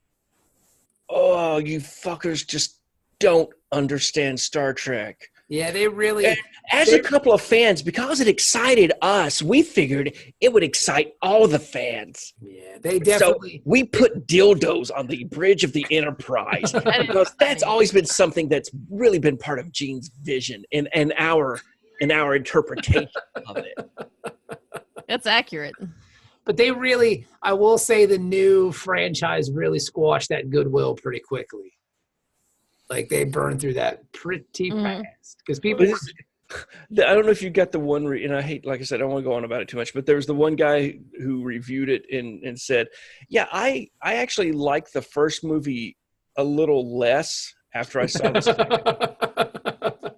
oh, you fuckers just don't understand Star Trek. Yeah, they really... And as a couple of fans, because it excited us, we figured it would excite all the fans. Yeah, they definitely... So we put dildos on the bridge of the Enterprise, because that's always been something that's really been part of Gene's vision and our interpretation of it. That's accurate. But they really, I will say, the new franchise really squashed that goodwill pretty quickly. Like, they burned through that pretty fast, because people I don't know if you got the one, and I hate, like I said, I don't want to go on about it too much, but there was the one guy who reviewed it and said, yeah, I actually like the first movie a little less after I saw the second.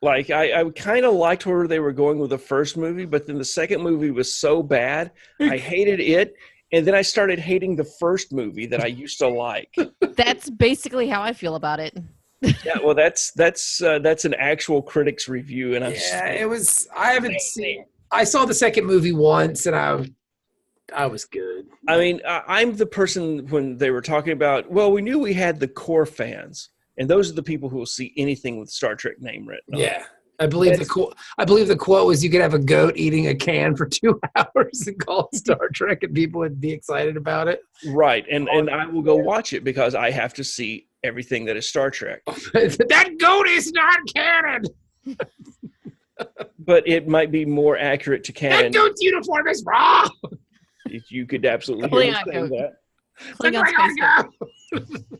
Like, I kind of liked where they were going with the first movie, but then the second movie was so bad, I hated it. And then I started hating the first movie that I used to like. That's basically how I feel about it. Yeah, well, that's an actual critic's review, and it was. I haven't seen. I saw the second movie once, and I was good. I mean, I'm the person when they were talking about. Well, we knew we had the core fans, and those are the people who will see anything with Star Trek name written on it. Yeah. I believe the quote was you could have a goat eating a can for 2 hours and call it Star Trek and people would be excited about it. Right. And I will go watch it because I have to see everything that is Star Trek. That goat is not canon. But it might be more accurate to canon. That goat's uniform is wrong. You could absolutely hear me saying that. Klingon goat.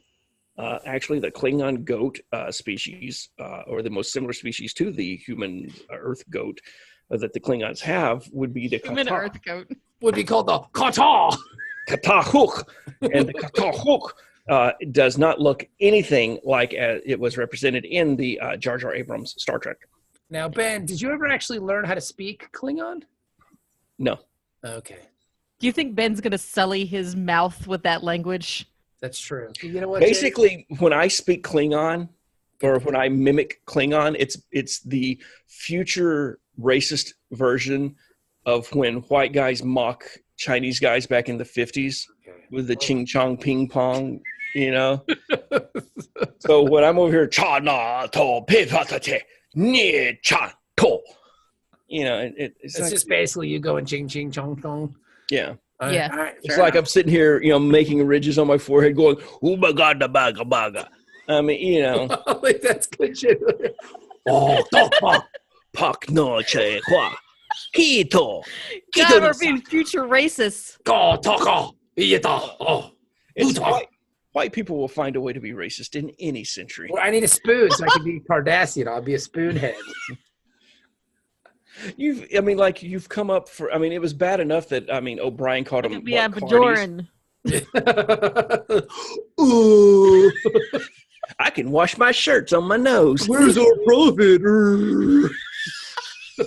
Actually, the Klingon goat species, or the most similar species to the human Earth goat that the Klingons have, would be the Human Kata. Earth goat. Would be called the Kata. Katahuk. And the Katahuk does not look anything like it was represented in the Jar Jar Abrams Star Trek. Now, Ben, did you ever actually learn how to speak Klingon? No. Okay. Do you think Ben's going to sully his mouth with that language? That's true. You know what? Basically, when I speak Klingon, or when I mimic Klingon, it's the future racist version of when white guys mock Chinese guys back in the 50s with the ching chong ping pong, you know? So when I'm over here, cha na to pe patate ni cha to, you know, it's like, just basically you going ching ching chong chong. Yeah. Yeah. All right, it's like I'm sitting here, you know, making ridges on my forehead going, oh my God, the baga baga. I mean, you know. Like, that's good shit. Oh, pak no che hua. Kito. God, we're being future racists. Go, toko, iyeta. Oh. It's white people will find a way to be racist in any century. Well, I need a spoon so I can be Cardassian. I'll be a spoonhead. You've come up for. I mean, it was bad enough that O'Brien called him. Yeah, Bajoran. Ooh, I can wash my shirts on my nose. Where's our prophet?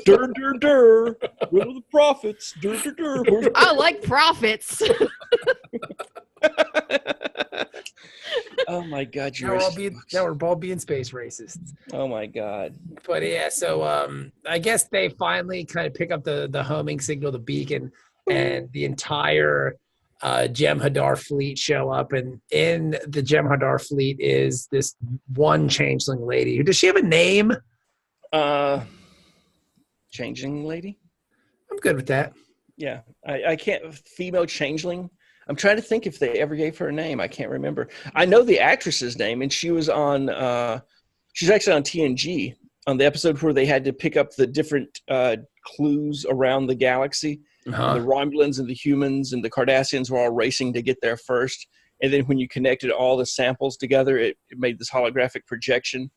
Dur dur dur. Where are the prophets? Dur dur dur. I like profits. Oh my God, now we're all being space racists. Oh my God. But yeah, so I guess they finally kind of pick up the homing signal, the beacon, and the entire Jem'Hadar fleet show up. And in the Jem'Hadar fleet is this one changeling lady. Does she have a name? Changeling lady? I'm good with that. Yeah. I can't. Female changeling? I'm trying to think if they ever gave her a name. I can't remember. I know the actress's name, and she was on she's actually on TNG on the episode where they had to pick up the different clues around the galaxy. Uh-huh. The Romulans and the humans and the Cardassians were all racing to get there first. And then when you connected all the samples together, it made this holographic projection.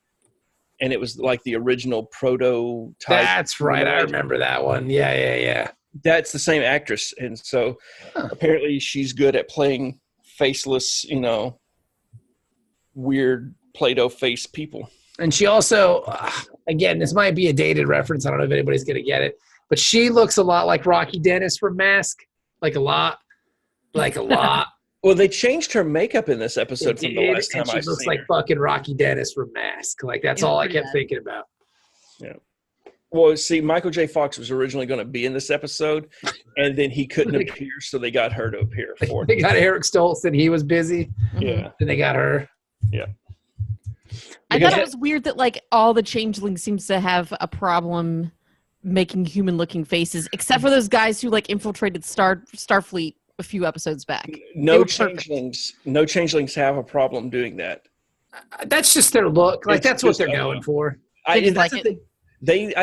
And it was like the original prototype. That's right. I remember that one. Yeah. That's the same actress. And so apparently she's good at playing faceless, weird Play-Doh face people. And she also, again, this might be a dated reference. I don't know if anybody's going to get it. But she looks a lot like Rocky Dennis from Mask. Like a lot. Well, they changed her makeup in this episode from the last time I seen her. She looks like fucking Rocky Dennis from Mask. Like, that's all I kept thinking about. Yeah. Well, see, Michael J. Fox was originally going to be in this episode, and then he couldn't appear, so they got her to appear for it. They got Eric Stoltz, and he was busy. Yeah. And they got her. Yeah. I thought it was weird that, like, all the changelings seems to have a problem making human-looking faces, except for those guys who, like, infiltrated Starfleet a few episodes back. No changelings have a problem doing that. That's just their look. Like, that's what they're going for. I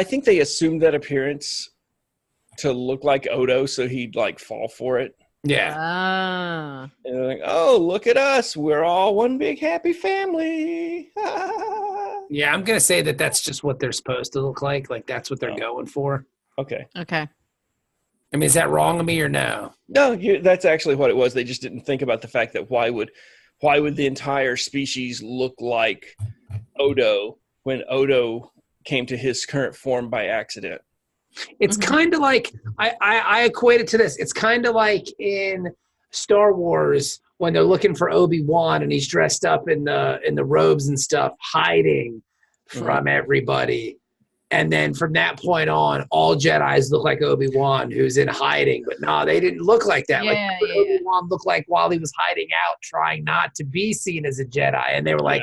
think they assumed that appearance to look like Odo, so he'd like fall for it. Yeah. And they're like, oh, look at us. We're all one big happy family. Yeah, I'm gonna say that that's just what they're supposed to look like. Like that's what they're going for. Okay. Okay. I mean, is that wrong of me or no? No, that's actually what it was. They just didn't think about the fact that why would the entire species look like Odo when Odo came to his current form by accident? It's kind of like I equate it to this. It's kind of like in Star Wars when they're looking for Obi-Wan and he's dressed up in the robes and stuff, hiding from everybody. And then from that point on, all Jedis look like Obi-Wan, who's in hiding. But no, they didn't look like that. Yeah, like what Obi-Wan looked like while he was hiding out, trying not to be seen as a Jedi. And they were like,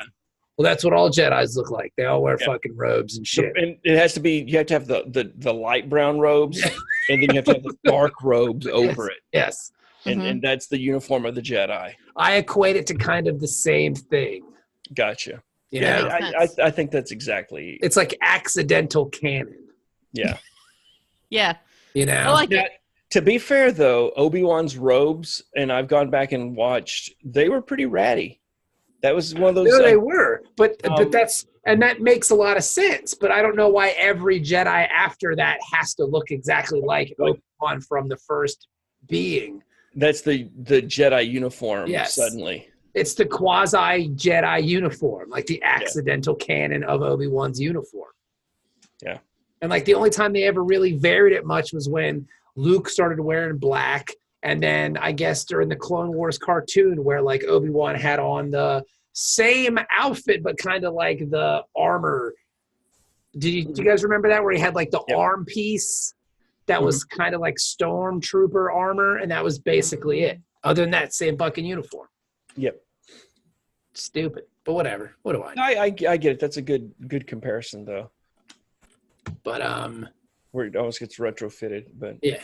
well, that's what all Jedis look like. They all wear fucking robes and shit. And it has to be, you have to have the light brown robes, and then you have to have the dark robes over it. Yes. And that's the uniform of the Jedi. I equate it to kind of the same thing. Gotcha. You know? I think that's exactly. It's like accidental canon. Yeah. Yeah. You know? I like it. To be fair, though, Obi-Wan's robes, and I've gone back and watched, they were pretty ratty. That was one of those. No, they were. But that makes a lot of sense. But I don't know why every Jedi after that has to look exactly like Obi-Wan from the first being. That's the Jedi uniform, suddenly. It's the quasi-Jedi uniform, like the accidental canon of Obi-Wan's uniform. Yeah. And like the only time they ever really varied it much was when Luke started wearing black. And then I guess during the Clone Wars cartoon where like Obi-Wan had on the same outfit, but kind of like the armor. Do you guys remember that where he had like the arm piece that was kind of like stormtrooper armor? And that was basically it. Other than that, same fucking uniform. Yep. Stupid, but whatever. What do I know? I get it. That's a good comparison, though. But where it always gets retrofitted, but yeah,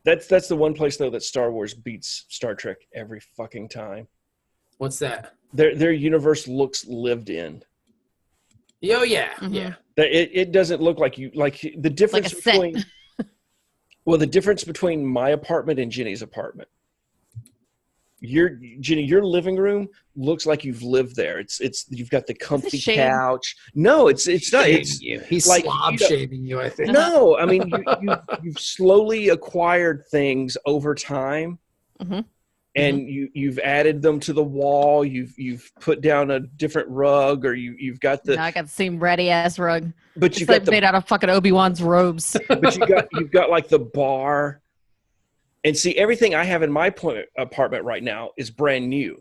that's the one place though that Star Wars beats Star Trek every fucking time. What's that? Their universe looks lived in. Oh yeah, yeah. It doesn't look like the difference between. Well, the difference between my apartment and Jenny's apartment. Jenny, your living room looks like you've lived there. It's you've got the comfy couch. No, it's not. It's he's like slob shaving you, I think. No, I mean you've slowly acquired things over time, and you've added them to the wall. You've put down a different rug, or you've got the. No, I got the same ratty ass rug. But you got made out of fucking Obi-Wan's robes. But you've got like the bar. And see, everything I have in my apartment right now is brand new.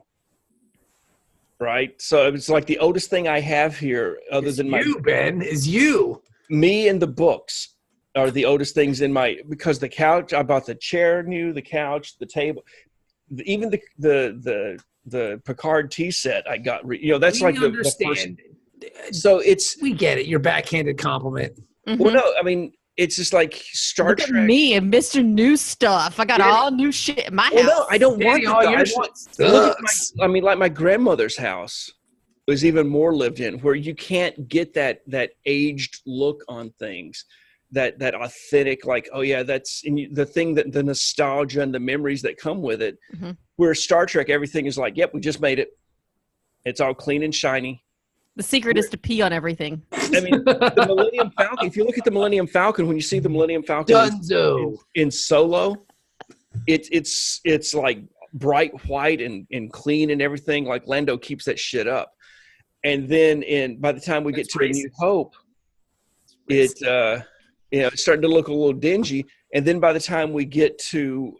Right? So it's like the oldest thing I have here, other than Ben, is you. Me and the books are the oldest things in because the couch, I bought the chair new, the couch, the table, even the Picard tea set I got. That's like the first. So we get it. Your backhanded compliment. Well, no, I mean, it's just like Star Trek. Look at me and Mr. New Stuff. I got all new shit in my house. No, I don't want all your shit. I mean, like my grandmother's house was even more lived in, where you can't get that aged look on things, that authentic, like, oh yeah, that's the thing, that the nostalgia and the memories that come with it. Where Star Trek, everything is like, yep, we just made it. It's all clean and shiny. The secret is to pee on everything. I mean, the Millennium Falcon, if you look at the Millennium Falcon, when you see the Millennium Falcon in Solo, it's like bright white and clean and everything. Like Lando keeps that shit up. And then by the time we get to A New Hope, it's starting to look a little dingy. And then by the time we get to,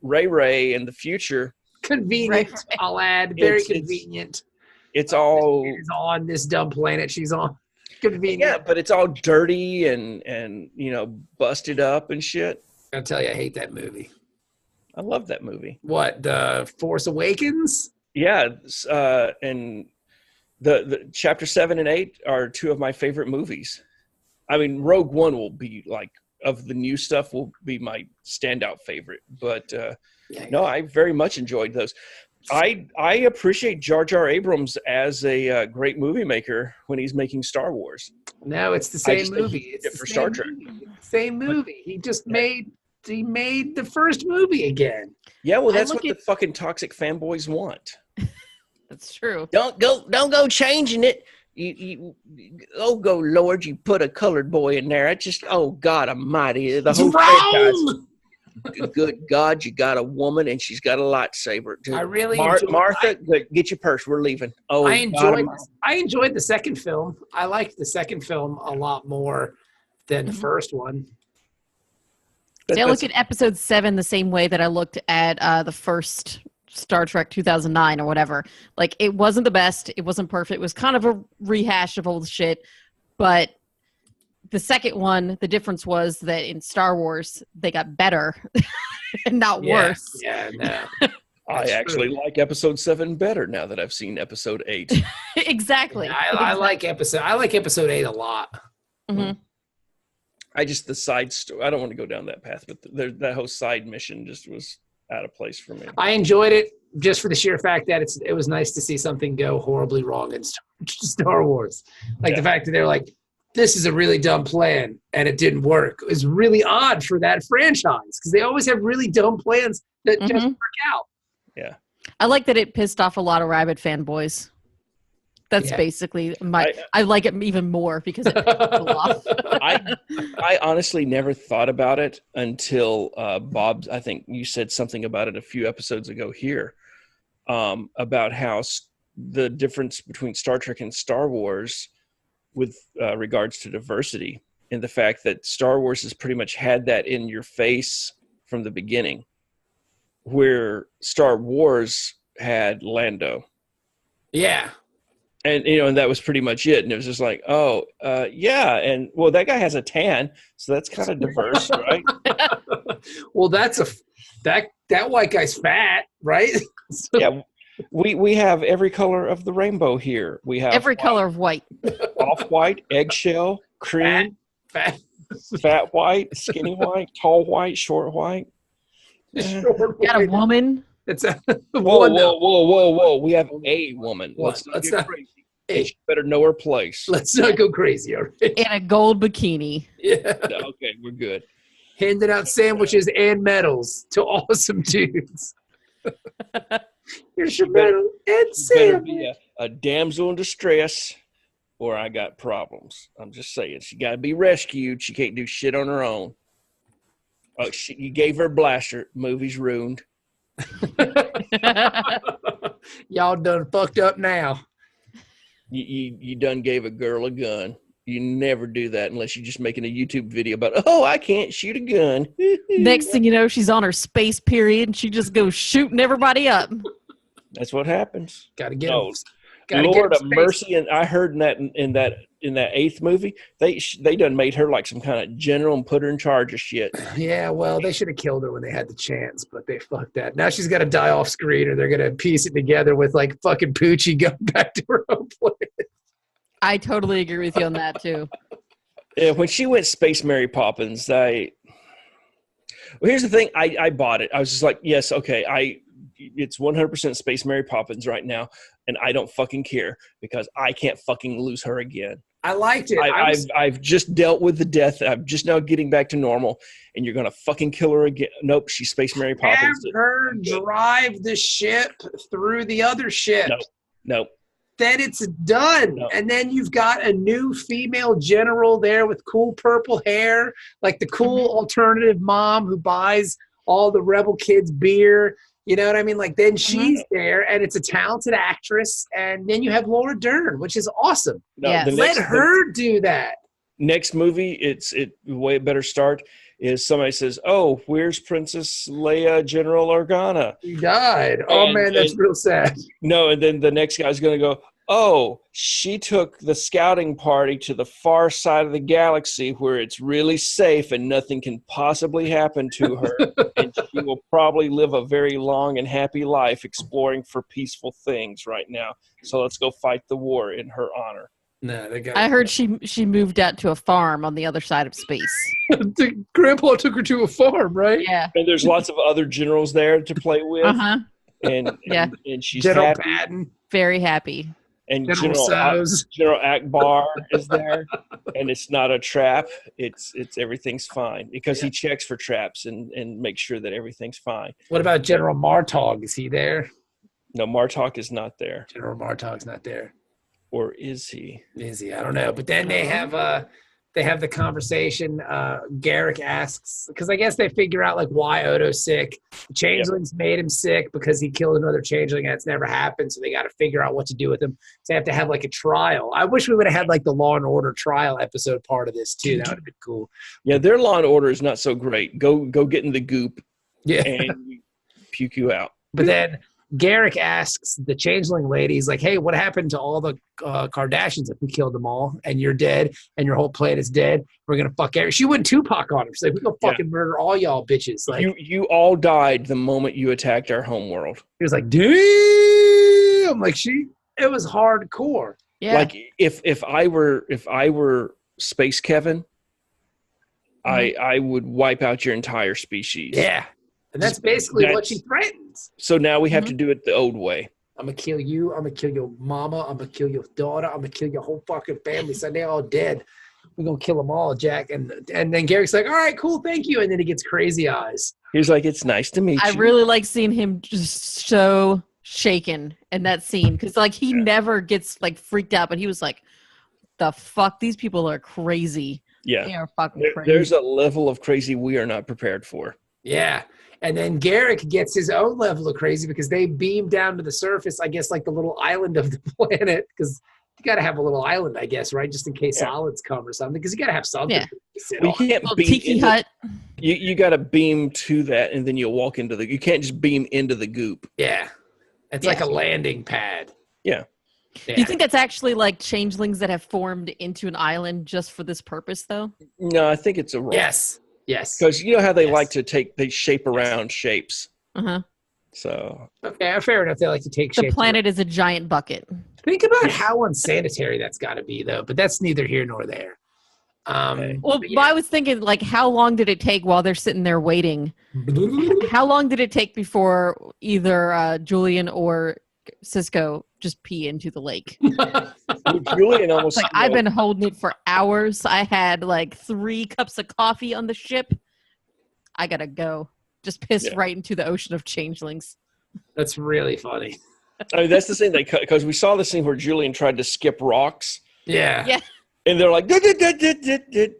Ray in the future. Convenient, I'll add. Very convenient. It's all is on this dumb planet she's on. Convenient. Yeah, but it's all dirty and busted up and shit. I'll tell you, I hate that movie. I love that movie. What, the Force Awakens? Yeah, and the Chapter 7 and 8 are two of my favorite movies. I mean, Rogue One will be like, of the new stuff, will be my standout favorite. But I very much enjoyed those. I appreciate Jar Jar Abrams as a great movie maker when he's making Star Wars. No, it's the same movie. It's for Star Trek. Same movie. He just made the first movie again. Yeah, well, that's what the fucking toxic fanboys want. That's true. Don't go changing it. Oh, go Lord, you put a colored boy in there. I just, oh God Almighty, the whole franchise. Good God, you got a woman and she's got a lightsaber. I really Martha, get your purse. We're leaving. Oh, I enjoyed the second film. I liked the second film a lot more than the first one. See, I looked at episode 7 the same way that I looked at the first Star Trek 2009 or whatever. Like, it wasn't the best. It wasn't perfect. It was kind of a rehash of old shit. But the second one, the difference was that in Star Wars, they got better and not worse. Yeah, no. I actually like episode 7 better now that I've seen episode 8. Exactly. Yeah, I like episode 8 a lot. Mm-hmm. The side story, I don't want to go down that path, but that whole side mission just was out of place for me. I enjoyed it just for the sheer fact that it was nice to see something go horribly wrong in Star Wars. Like the fact that they're like, this is a really dumb plan and it didn't work is really odd for that franchise because they always have really dumb plans that just work out. Yeah. I like that it pissed off a lot of Rabbit fanboys. That's basically I like it even more because it pissed people off. I honestly never thought about it until Bob, I think you said something about it a few episodes ago here, about how the difference between Star Trek and Star Wars with regards to diversity, and the fact that Star Wars has pretty much had that in your face from the beginning, where Star Wars had Lando. Yeah. And, and that was pretty much it. And it was just like, yeah. And, well, that guy has a tan, so that's kind of diverse, right? Well, that white guy's fat, right? Yeah. We have every color of the rainbow here. We have every color of white. Off-white, eggshell, cream, fat white, skinny white, tall white, short white. Got a woman. It's a whoa. We have a woman. Let's not get crazy. She better know her place. Let's not go crazy, all right? In a gold bikini. Yeah. Okay, we're good. Handing out sandwiches and medals to awesome dudes. Here's your medal and sandwich. Be a damsel in distress, or I got problems. I'm just saying. She got to be rescued. She can't do shit on her own. You gave her a blaster. Movie's ruined. Y'all done fucked up now. You done gave a girl a gun. You never do that unless you're just making a YouTube video about, I can't shoot a gun. Next thing you know, she's on her space period and she just goes shooting everybody up. That's what happens. Gotta get Lord of mercy. And I heard in that 8th movie, they done made her like some kind of general and put her in charge of shit. Yeah, well, they should have killed her when they had the chance, but they fucked that. Now she's got to die off screen, or they're gonna piece it together with like fucking Poochie going back to her own place. I totally agree with you on that too. Yeah, when she went Space Mary Poppins, here's the thing. I bought it. I was just like, yes, okay, it's 100% Space Mary Poppins right now, and I don't fucking care because I can't fuking lose her again. I liked it. I've just dealt with the death. I'm just now getting back to normal, and you're gonna fucking kill her again. Nope, she's Space Mary Poppins. Have her drive the ship through the other ship. Nope. Then it's done. No. And then you've got a new female general there with cool purple hair, like the cool alternative mom who buys all the rebel kids beer. You know what I mean? Like, then she's there, and it's a talented actress, and then you have Laura Dern, which is awesome. Let her do that. Next movie, the way it better start is somebody says, where's Princess Leia General Organa? She died. That's real sad. No, and then the next guy's going to go, she took the scouting party to the far side of the galaxy where it's really safe and nothing can possibly happen to her. And she will probably live a very long and happy life exploring for peaceful things right now. So let's go fight the war in her honor. No, I heard she moved out to a farm on the other side of space. Grandpa took her to a farm, right? Yeah. And there's lots of other generals there to play with. Uh-huh. And she's General happy. Patton. Very happy. And General Akbar is there, and it's not a trap. It's everything's fine because he checks for traps and makes sure that everything's fine. What about General Martog? Is he there? No, Martok is not there. General Martok's not there. Or is he? Is he? I don't know. But then they have the conversation. Garrick asks, because I guess they figure out like why Odo's sick. The changelings made him sick because he killed another changeling and it's never happened. So they got to figure out what to do with him. So they have to have like a trial. I wish we would have had like the Law and Order trial episode part of this too. That would have been cool. Yeah, their Law and Order is not so great. Go get in the goop. Yeah. And puke you out. But then Garrick asks the changeling lady, he's like, hey, what happened to all the Kardashians if we killed them all and you're dead and your whole planet's dead? We're going to fuck every. She went Tupac on him. She's like, we're going to fucking murder all y'all bitches. Like, you all died the moment you attacked our homeworld. He was like, damn. Like it was hardcore. Yeah. Like if I were Space Kevin, I would wipe out your entire species. Yeah. And that's basically what she threatens. So now we have to do it the old way. I'm going to kill you. I'm going to kill your mama. I'm going to kill your daughter. I'm going to kill your whole fucking family. So they're all dead. We're going to kill them all, Jack. And then Garrick's like, all right, cool, thank you. And then he gets crazy eyes. He's like, it's nice to meet you. I really like seeing him just so shaken in that scene. Because, like, he never gets, like, freaked out. But he was like, the fuck? These people are crazy. Yeah. They are fucking crazy. There's a level of crazy we are not prepared for. Yeah. And then Garrick gets his own level of crazy because they beam down to the surface, I guess, like the little island of the planet. Because you got to have a little island, I guess, right? Just in case solids come or something. Because you got to have something to sit on. You can't beam tiki hut. You got to beam to that, and then you'll walk into the. You can't just beam into the goop. Yeah. It's like a landing pad. Yeah. Do you think that's actually like changelings that have formed into an island just for this purpose, though? No, I think it's a rock. Yes. Because you know how they like to they shape around shapes. Uh-huh. So. Okay, fair enough. They like to take shape. The planet is a giant bucket. Think about how unsanitary that's got to be, though. But that's neither here nor there. I was thinking, like, how long did it take while they're sitting there waiting? How long did it take before either Julian or Cisco just pee into the lake? Julian almost like, I've been holding it for hours. I had like 3 cups of coffee on the ship. I gotta go. Just piss right into the ocean of changelings. That's really funny. I mean, that's the thing because we saw the scene where Julian tried to skip rocks. Yeah. And they're like, "Did, did, did, did, did, did."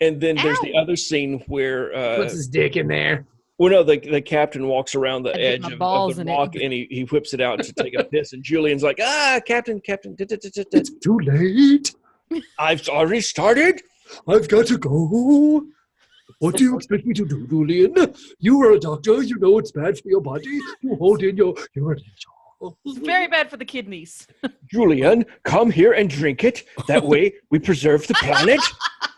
And then there's the other scene where puts his dick in there. Well, no, the captain walks around the edge of the rock and he whips it out to take a piss. And Julian's like, Captain. It's too late. I've already started. I've got to go. What do you expect me to do, Julian? You are a doctor. You know it's bad for your body. You hold in your It's very bad for the kidneys. Julian, come here and drink it. That way we preserve the planet.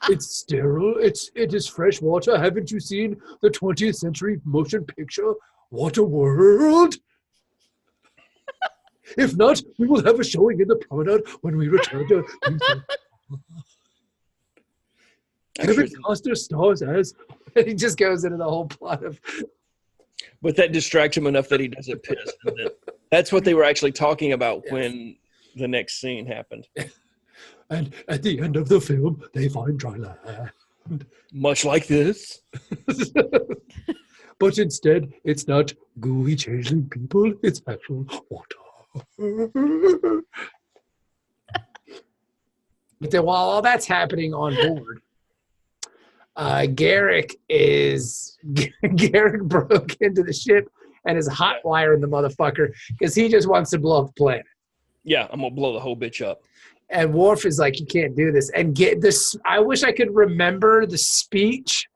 It's sterile. It is fresh water. Haven't you seen the 20th century motion picture? What a world! If not, we will have a showing in the promenade when we return to. Kevin Costner stars as. And he just goes into the whole plot of. But that distracts him enough that he doesn't piss. That's what they were actually talking about when the next scene happened. And at the end of the film, they find dry land. Much like this. But instead, it's not gooey changeling people, it's actual water. But then while all that's happening on board, Garrick broke into the ship and is hot wiring the motherfucker because he just wants to blow up the planet. Yeah, I'm gonna blow the whole bitch up. And Worf is like, you can't do this. And get this. I wish I could remember the speech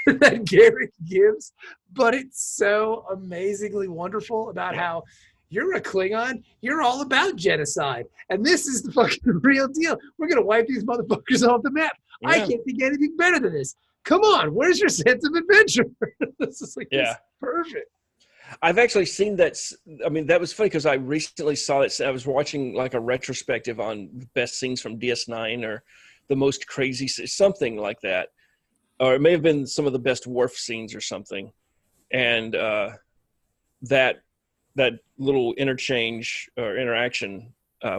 that Garrick gives, but it's so amazingly wonderful about how you're a Klingon. You're all about genocide. And this is the fucking real deal. We're going to wipe these motherfuckers off the map. Yeah. I can't think anything better than this. Come on. Where's your sense of adventure? This is like, this is perfect. I've actually seen that. I mean, that was funny because I recently saw it. I was watching like a retrospective on the best scenes from DS9 or the most crazy, something like that. Or it may have been some of the best Worf scenes or something. And that little interchange or interaction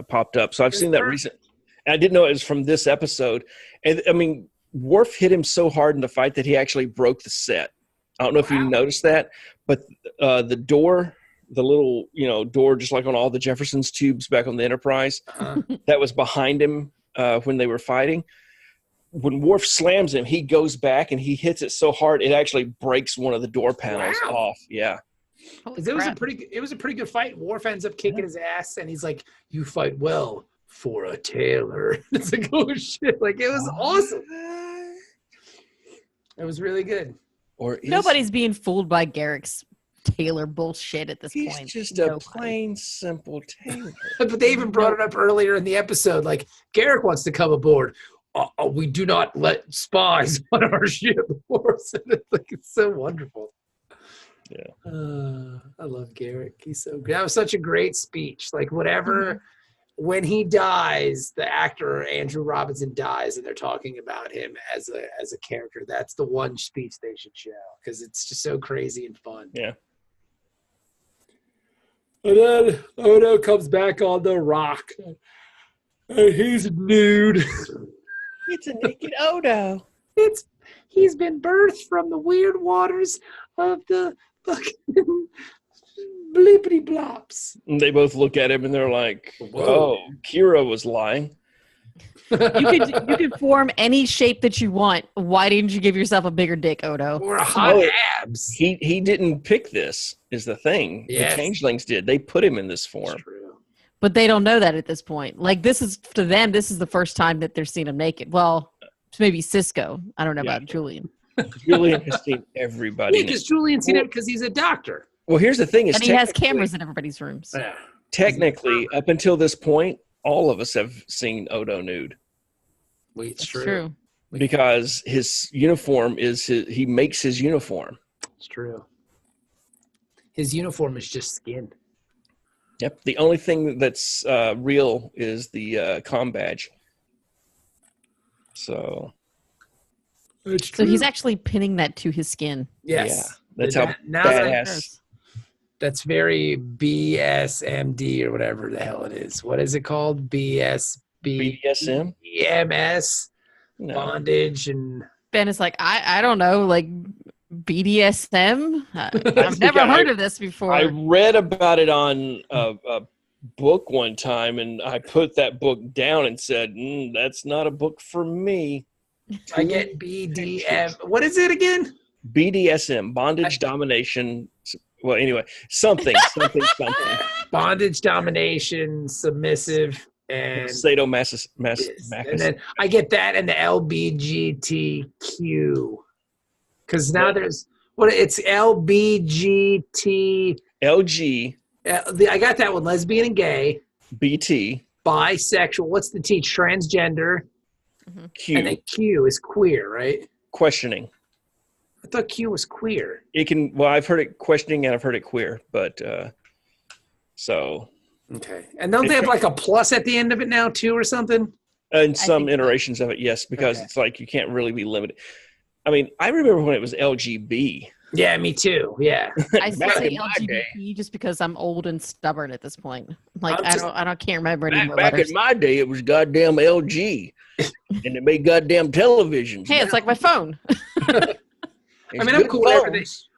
popped up. So I've seen that recently. And I didn't know it was from this episode. And I mean, Worf hit him so hard in the fight that he actually broke the set. I don't know if you noticed that, but the door the little, door, just like on all the Jefferson's tubes back on the Enterprise, Uh-huh. that was behind him when they were fighting. When Worf slams him, he goes back and he hits it so hard it actually breaks one of the door panels off. Yeah. It was a pretty good fight. Worf ends up kicking his ass, and he's like, "You fight well for a tailor." It's like, oh shit! Like, it was awesome. It was really good. Nobody's being fooled by Garrick's tailor bullshit at this point. He's just a plain simple tailor. But they even brought it up earlier in the episode. Like, Garrick wants to come aboard. We do not let spies on our ship. It's so wonderful. Yeah. I love Garrick. He's so good. That was such a great speech. Like, whatever, when he dies, the actor Andrew Robinson dies, and they're talking about him as a character. That's the one speech they should show, because it's just so crazy and fun. Yeah. And then Odo comes back on the rock, and he's nude. It's a naked Odo. He's been birthed from the weird waters of the fucking blippity blops. And they both look at him and they're like, "Whoa, Kira was lying." You could form any shape that you want. Why didn't you give yourself a bigger dick, Odo? Or a hot abs. He didn't pick this, is the thing. Yes. The changelings did. They put him in this form. But they don't know that at this point. Like, this is, to them, this is the first time that they're seeing him naked. Well, maybe Cisco. I don't know about Julian. Julian has seen everybody. Yeah, because Julian's seen it because he's a doctor. Well, here's the thing: and he has cameras in everybody's rooms. Yeah. Technically, up until this point, all of us have seen Odo nude. Wait, it's That's true. Because his uniform he makes his uniform. It's true. His uniform is just skin. Yep. The only thing that's real is the comm badge. So he's actually pinning that to his skin. Yes. Yeah. That's how badass. That's very BSMD or whatever the hell it is. What is it called? BDSM? EMS, No. bondage, and Ben is like, I don't know, like BDSM? I've never heard of this before. I read about it on a book one time, and I put that book down and said, that's not a book for me. I get BDM. What is it again? BDSM, bondage, domination. Well, anyway, something. Bondage, domination, submissive, and sadomasochism. And then I get that and the LBGTQ. Because now there's it's LBGT. LG. I got that one. Lesbian and gay. BT. Bisexual. What's the T? Transgender. Q. And then Q is queer, right? Questioning. I thought Q was queer. I've heard it questioning and I've heard it queer, but so. Okay. And don't they have like a plus at the end of it now too or something? In some iterations of it, yes, because it's like you can't really be limited. I mean, I remember when it was LGB. Yeah, me too. Yeah. I still say LGBT just because I'm old and stubborn at this point. Like I can't remember any more back letters. in my day, it was goddamn LG, and they made goddamn televisions. Hey, it's like my phone. I mean, I'm cool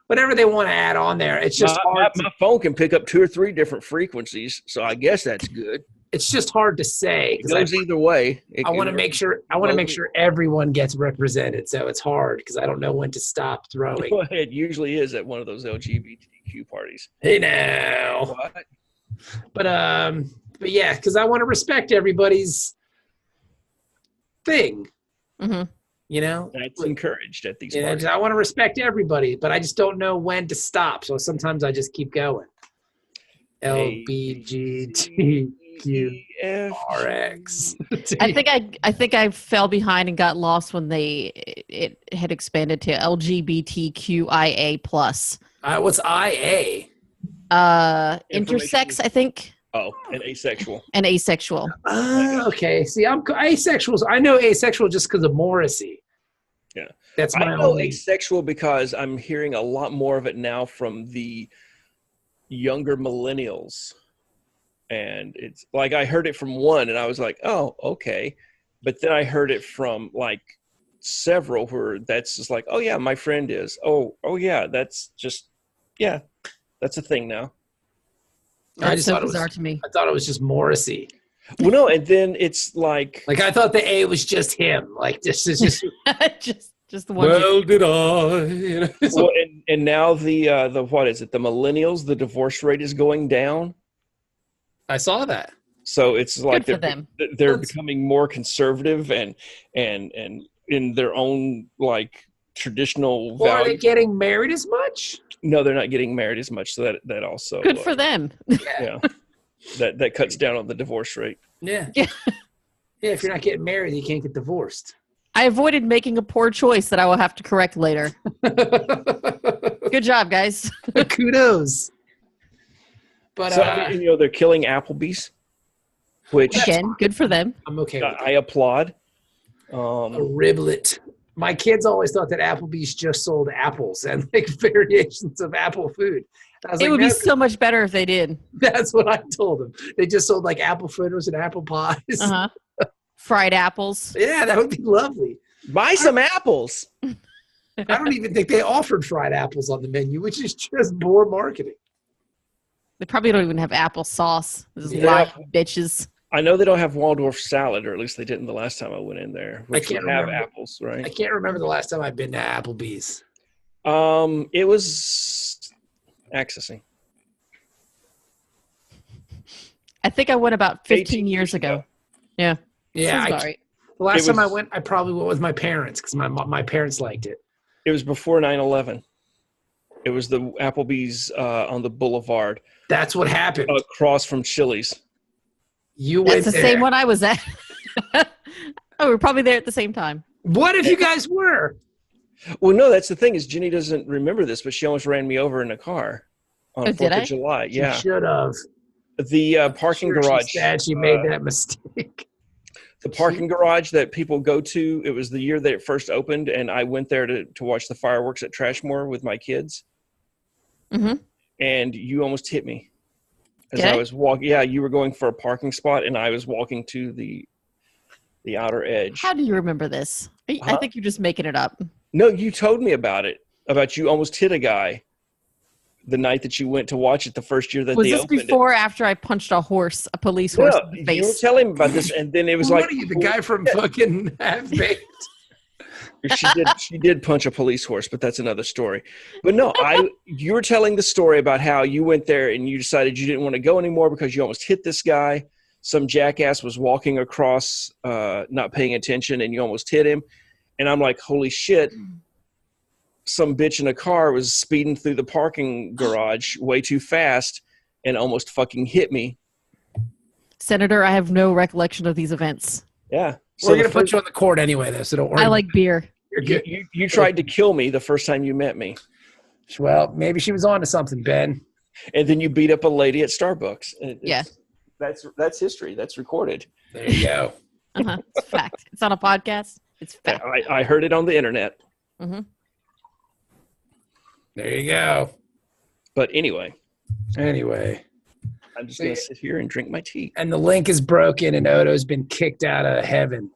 whatever they want to add on there. It's just hard. My phone can pick up 2 or 3 different frequencies, so I guess that's good. It's just hard to say. It goes either way. I want to make sure everyone gets represented. So it's hard because I don't know when to stop throwing. Well, it usually is at one of those LGBTQ parties. Hey now. What? But yeah, because I want to respect everybody's thing. Mm-hmm. You know, that's encouraged at these parties. I want to respect everybody, but I just don't know when to stop. So sometimes I just keep going. LBGTQRX. I think I fell behind and got lost when it had expanded to LGBTQIA plus. What's IA? Intersex, I think. Oh, and asexual. And asexual. Okay. See, I'm asexual. I know asexual just because of Morrissey. Yeah. That's my I know asexual because I'm hearing a lot more of it now from the younger millennials. And it's like I heard it from one and I was like, oh, okay. But then I heard it from like several where that's just like, oh yeah, my friend is. Oh yeah, that's a thing now. That's so bizarre to me. I thought it was just Morrissey. Well, no, and then it's like I thought the A was just him. Like this is just just the one. Well, did I? Well, and now the what is it? The millennials, the divorce rate is going down. I saw that. So it's like they're That's... becoming more conservative and in their own like traditional values. Are they getting married as much? No, they're not getting married as much. So that also good for them. Yeah. That cuts down on the divorce rate. Yeah. Yeah, if you're not getting married, you can't get divorced. I avoided making a poor choice that I will have to correct later. Good job, guys. Kudos. But so, they're killing Applebee's, which again, good for them. I'm okay with I applaud. A riblet. My kids always thought that Applebee's just sold apples and like variations of apple food. It would be so much better if they did. That's what I told them. They just sold like apple fritters and apple pies. Uh-huh. Fried apples. Yeah, that would be lovely. Buy some apples. I don't even think they offered fried apples on the menu, which is just poor marketing. They probably don't even have apple sauce. Those lying bitches. I know they don't have Waldorf salad, or at least they didn't the last time I went in there. I can't have apples, right? I can't remember the last time I've been to Applebee's. It was accessing. I think I went about 15 years ago. Yeah. Yeah. The last time I went, I probably went with my parents because my parents liked it. It was before 9/11. It was the Applebee's on the boulevard. That's what happened. Across from Chili's. That's the same one I was at. Oh, we're probably there at the same time. What if you guys were? Well, no, that's the thing is Jenny doesn't remember this, but she almost ran me over in a car on 4th of July. Yeah. She should have. The parking garage. She said she made that mistake. The parking garage that people go to, it was the year that it first opened, and I went there to watch the fireworks at Trashmore with my kids. Mm-hmm. And you almost hit me. As I was walking, you were going for a parking spot, and I was walking to the outer edge. How do you remember this? I think you're just making it up. No, you told me about it. About you almost hit a guy the night that you went to watch it the first year that they opened it. Was this before or after I punched a police horse in the face? You were telling me about this, and then it was like... What are you, the guy from fucking Half-Baked? She did punch a police horse, but that's another story. But no, you were telling the story about how you went there and you decided you didn't want to go anymore because you almost hit this guy. Some jackass was walking across, not paying attention, and you almost hit him. And I'm like, holy shit. Some bitch in a car was speeding through the parking garage way too fast and almost fucking hit me. Senator, I have no recollection of these events. Yeah. So we're going to put you on the court anyway, though, so don't worry. I like beer. You're good. You tried to kill me the first time you met me. Well, maybe she was on to something, Ben. And then you beat up a lady at Starbucks. Yeah. That's history. That's recorded. There you go. Uh-huh. It's fact. It's on a podcast. It's fact. I heard it on the internet. Mm-hmm. There you go. But anyway. I'm just going to sit here and drink my tea. And the link is broken and Odo's been kicked out of heaven.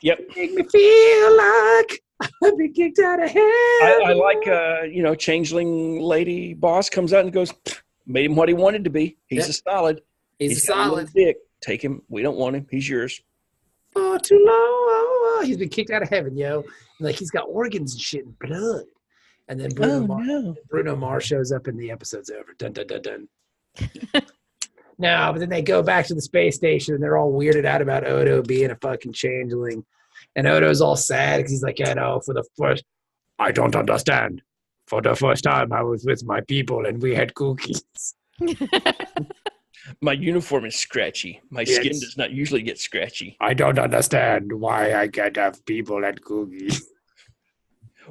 Yep. Make me feel like I've been kicked out of heaven. I like, changeling lady boss comes out and goes, made him what he wanted to be. He's a solid. He's a solid. Dick. Take him. We don't want him. He's yours. Oh, too low. He's been kicked out of heaven, yo. Like he's got organs and shit and blood. And then Bruno Mars shows up and the episode's over. Dun, dun, dun, dun. No, but then they go back to the space station and they're all weirded out about Odo being a fucking changeling. And Odo's all sad because he's like, I don't understand. For the first time, I was with my people and we had cookies. My uniform is scratchy. My skin does not usually get scratchy. I don't understand why I can't have people and cookies.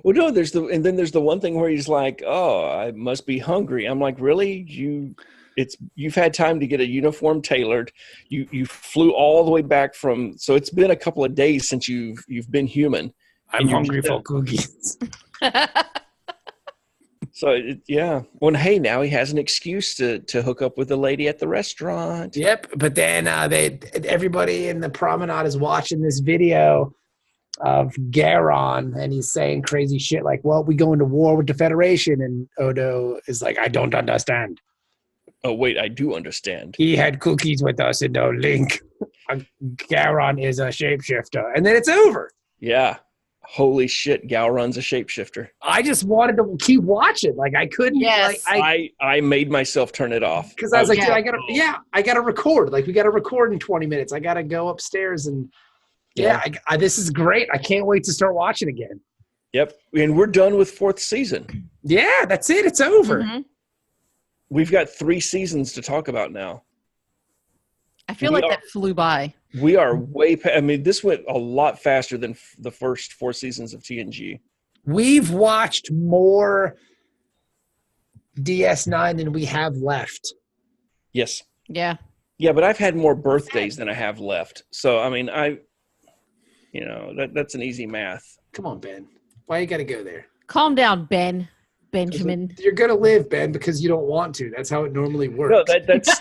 Well, no, there's the one thing where he's like, "Oh, I must be hungry." I'm like, "Really? You've had time to get a uniform tailored. You flew all the way back so it's been a couple of days since you've been human. I'm hungry for cookies." So Well, hey, now he has an excuse to hook up with the lady at the restaurant. Yep, but then everybody in the promenade is watching this video of Garon, and he's saying crazy shit like, well, we go into war with the Federation, and Odo is like, I don't understand. Oh, wait, I do understand. He had cookies with us in the link. Garon is a shapeshifter. And then it's over. Yeah. Holy shit, Gowron's a shapeshifter. I just wanted to keep watching. Like, I couldn't. Yes. Like, I made myself turn it off. Because I was like, yeah. dude, I got to record. Like, we got to record in 20 minutes. I got to go upstairs and, this is great. I can't wait to start watching again. Yep. And we're done with 4th season. Yeah, that's it. It's over. Mm-hmm. We've got 3 seasons to talk about now. I feel like that flew by. We are way past. I mean, this went a lot faster than the first 4 seasons of TNG. We've watched more DS9 than we have left. Yes. Yeah. Yeah, but I've had more birthdays than I have left. So, I mean, that's an easy math. Come on, Ben. Why you got to go there? Calm down, Benjamin. You're going to live, Ben, because you don't want to. That's how it normally works. No, that's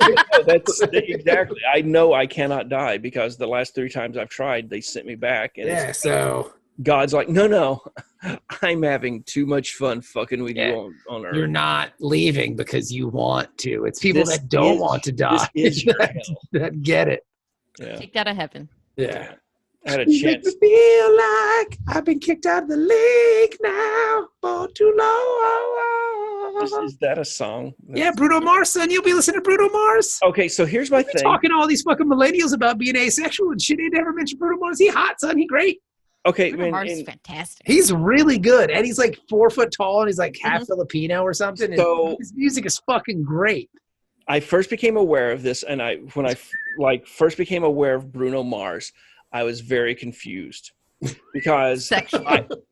exactly. I know I cannot die because the last 3 times I've tried, they sent me back. And so God's like, no, I'm having too much fun fucking with you on Earth. You're not leaving because you want to. It's people that don't want to die that get it. Yeah. Kicked out of heaven. Yeah. I had a chance. Make me feel like I've been kicked out of the league now. Fall too low. Is that a song? Yeah, Bruno Mars, son. You'll be listening to Bruno Mars. Okay, so here's my thing. Talking to all these fucking millennials about being asexual and shit. They never mentioned Bruno Mars. He hot, son. He great. Okay, Bruno Mars is fantastic. He's really good, and he's like 4 foot tall, and he's like half Filipino or something. So and his music is fucking great. I first became aware of this, and when I first became aware of Bruno Mars, I was very confused because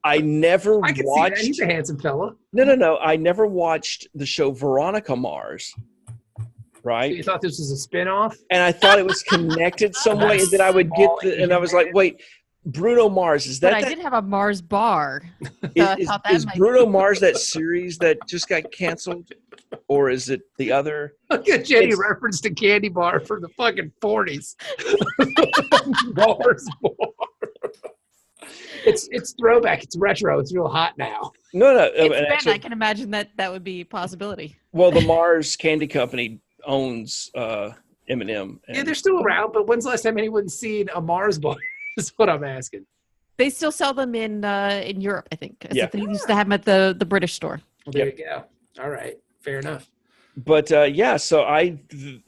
I never watched. See that. He's a handsome fella. No. I never watched the show Veronica Mars. Right. So you thought this was a spinoff? And I thought it was connected some way, and then I would get and I was like, wait, Bruno Mars, is that? But I did have a Mars bar. So is Bruno Mars that series that just got canceled? Or is it the other? Look at Jenny referenced a candy bar from the fucking 40s. Mars bar. It's throwback. It's retro. It's real hot now. No. I can imagine that would be a possibility. Well, the Mars Candy Company owns M&M. Yeah, they're still around, but when's the last time anyone's seen a Mars bar? Is what I'm asking. They still sell them in Europe, I think. Yeah. They used to have them at the British store. Well, there you go. All right. Fair enough. But so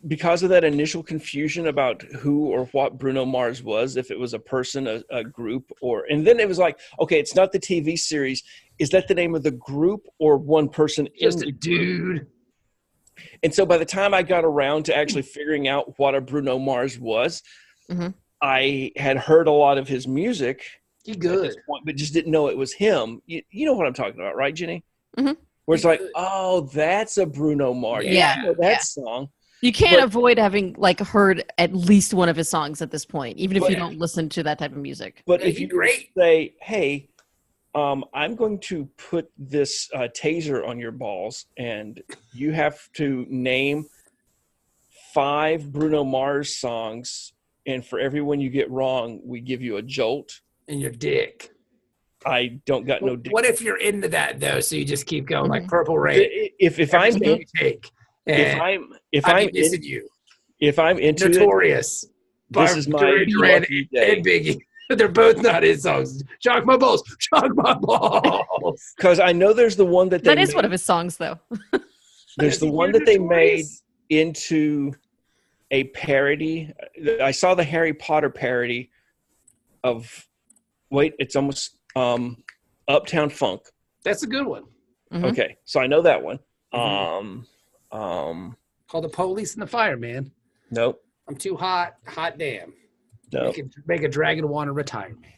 because of that initial confusion about who or what Bruno Mars was, if it was a person, a group, and then it was like, okay, it's not the TV series. Is that the name of the group or one person? Just a dude. And so by the time I got around to actually figuring out what a Bruno Mars was, I had heard a lot of his music. He good. At this point, but just didn't know it was him. You know what I'm talking about, right, Jenny? Mm-hmm. Where it's like, oh, that's a Bruno Mars. Yeah. You know that song. You can't avoid having heard at least one of his songs at this point, even if you don't listen to that type of music. But if you say, hey, I'm going to put this taser on your balls, and you have to name 5 Bruno Mars songs, and for every one you get wrong, we give you a jolt. In your dick. I don't got no dick. What if you're into that though? So you just keep going like Purple Rain. If I'm into Notorious, this is my lucky day. and Biggie. They're both not his songs. Shock my balls. Shock my balls. Because I know there's the one that is one of his songs though. There's the one that they made into a parody. I saw the Harry Potter parody of. Wait, it's almost Uptown Funk. That's a good one. Mm-hmm. Okay, so I know that one. Called The Police and the Fireman. Nope. I'm too hot. Hot damn. No. Make a dragon want to retire, man.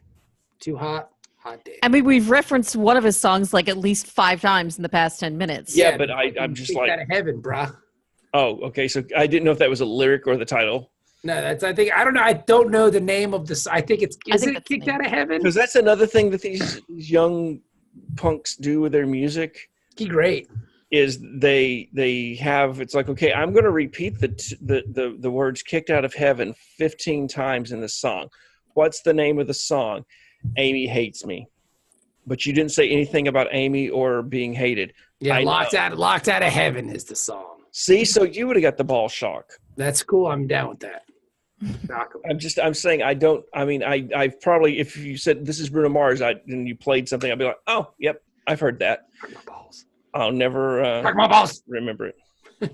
Too hot. Hot damn. I mean, we've referenced one of his songs at least 5 times in the past 10 minutes. Yeah, but I'm just like out of heaven, bruh. Oh, okay. So I didn't know if that was a lyric or the title. No, I don't know. I don't know the name of this. I think it's Kicked Out of Heaven? Because that's another thing that these young punks do with their music. Great. Is they have, it's like, okay, I'm going to repeat the words "kicked out of heaven" 15 times in the song. What's the name of the song? Amy Hates Me. But you didn't say anything about Amy or being hated. Yeah, Locked Out of Heaven is the song. See, so you would have got the ball shock. That's cool. I'm down with that. I'm saying I've probably, if you said this is Bruno Mars, and you played something, I'd be like, oh, yep, I've heard that. Shark my balls. I'll never Shark my balls. remember it.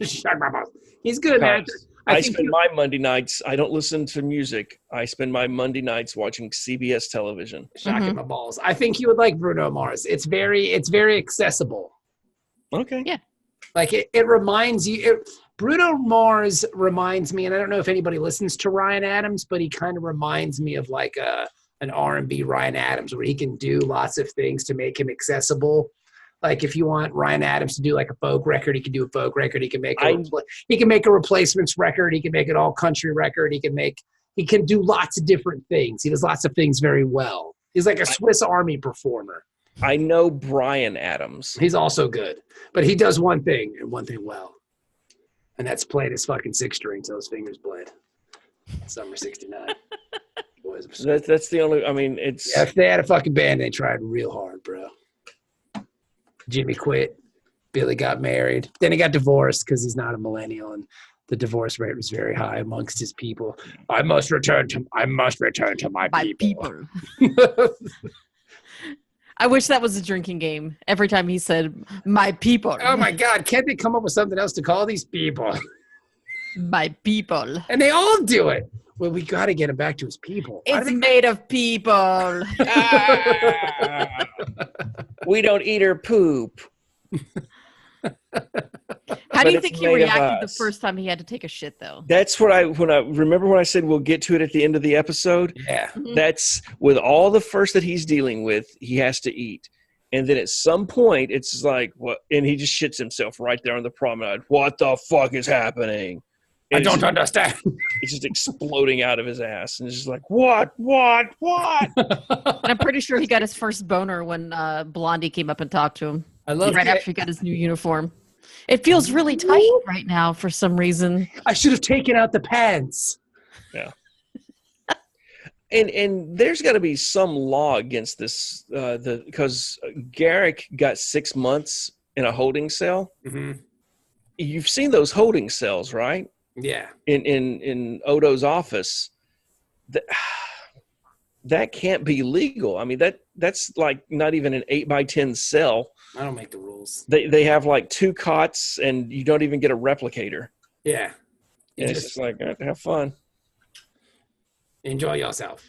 Shark my balls. He's good, man. I spend my Monday nights, I don't listen to music. I spend my Monday nights watching CBS television. Shocking my balls. I think you would like Bruno Mars. It's very accessible. Okay. Yeah. Like it reminds you. Bruno Mars reminds me, and I don't know if anybody listens to Ryan Adams, but he kind of reminds me of like an R&B Ryan Adams, where he can do lots of things to make him accessible. Like if you want Ryan Adams to do like a folk record, he can do a folk record. He can make a replacements record. He can make an all country record. He can do lots of different things. He does lots of things very well. He's like a Swiss Army performer. I know Bryan Adams. He's also good, but he does one thing and one thing well. And that's played his fucking six string till his fingers bled. Summer 69. That's the only, it's... Yeah, if they had a fucking band, they tried real hard, bro. Jimmy quit. Billy got married. Then he got divorced because he's not a millennial, and the divorce rate was very high amongst his people. I must return to my people. I wish that was a drinking game. Every time he said, my people. Oh my God, can't they come up with something else to call these people? My people. And they all do it. Well, we got to get him back to his people. It's made of people. We don't eat her poop. How do you think he reacted the first time he had to take a shit, though? That's what remember when I said we'll get to it at the end of the episode? Yeah. That's with all the first that he's dealing with, he has to eat. And then at some point, it's like, what? And he just shits himself right there on the promenade. What the fuck is happening? And I don't understand. It's just exploding out of his ass. And it's just like, what? And I'm pretty sure he got his first boner when Blondie came up and talked to him. I love right after he got his new uniform. It feels really tight right now for some reason. I should have taken out the pants. Yeah. And there's got to be some law against this because Garrick got 6 months in a holding cell. Mm-hmm. You've seen those holding cells, right? Yeah. In Odo's office. That can't be legal. I mean, that's like not even an 8x10 cell. I don't make the rules. They have like 2 cots, and you don't even get a replicator. Yeah. And it's just like, have fun. Enjoy yourself.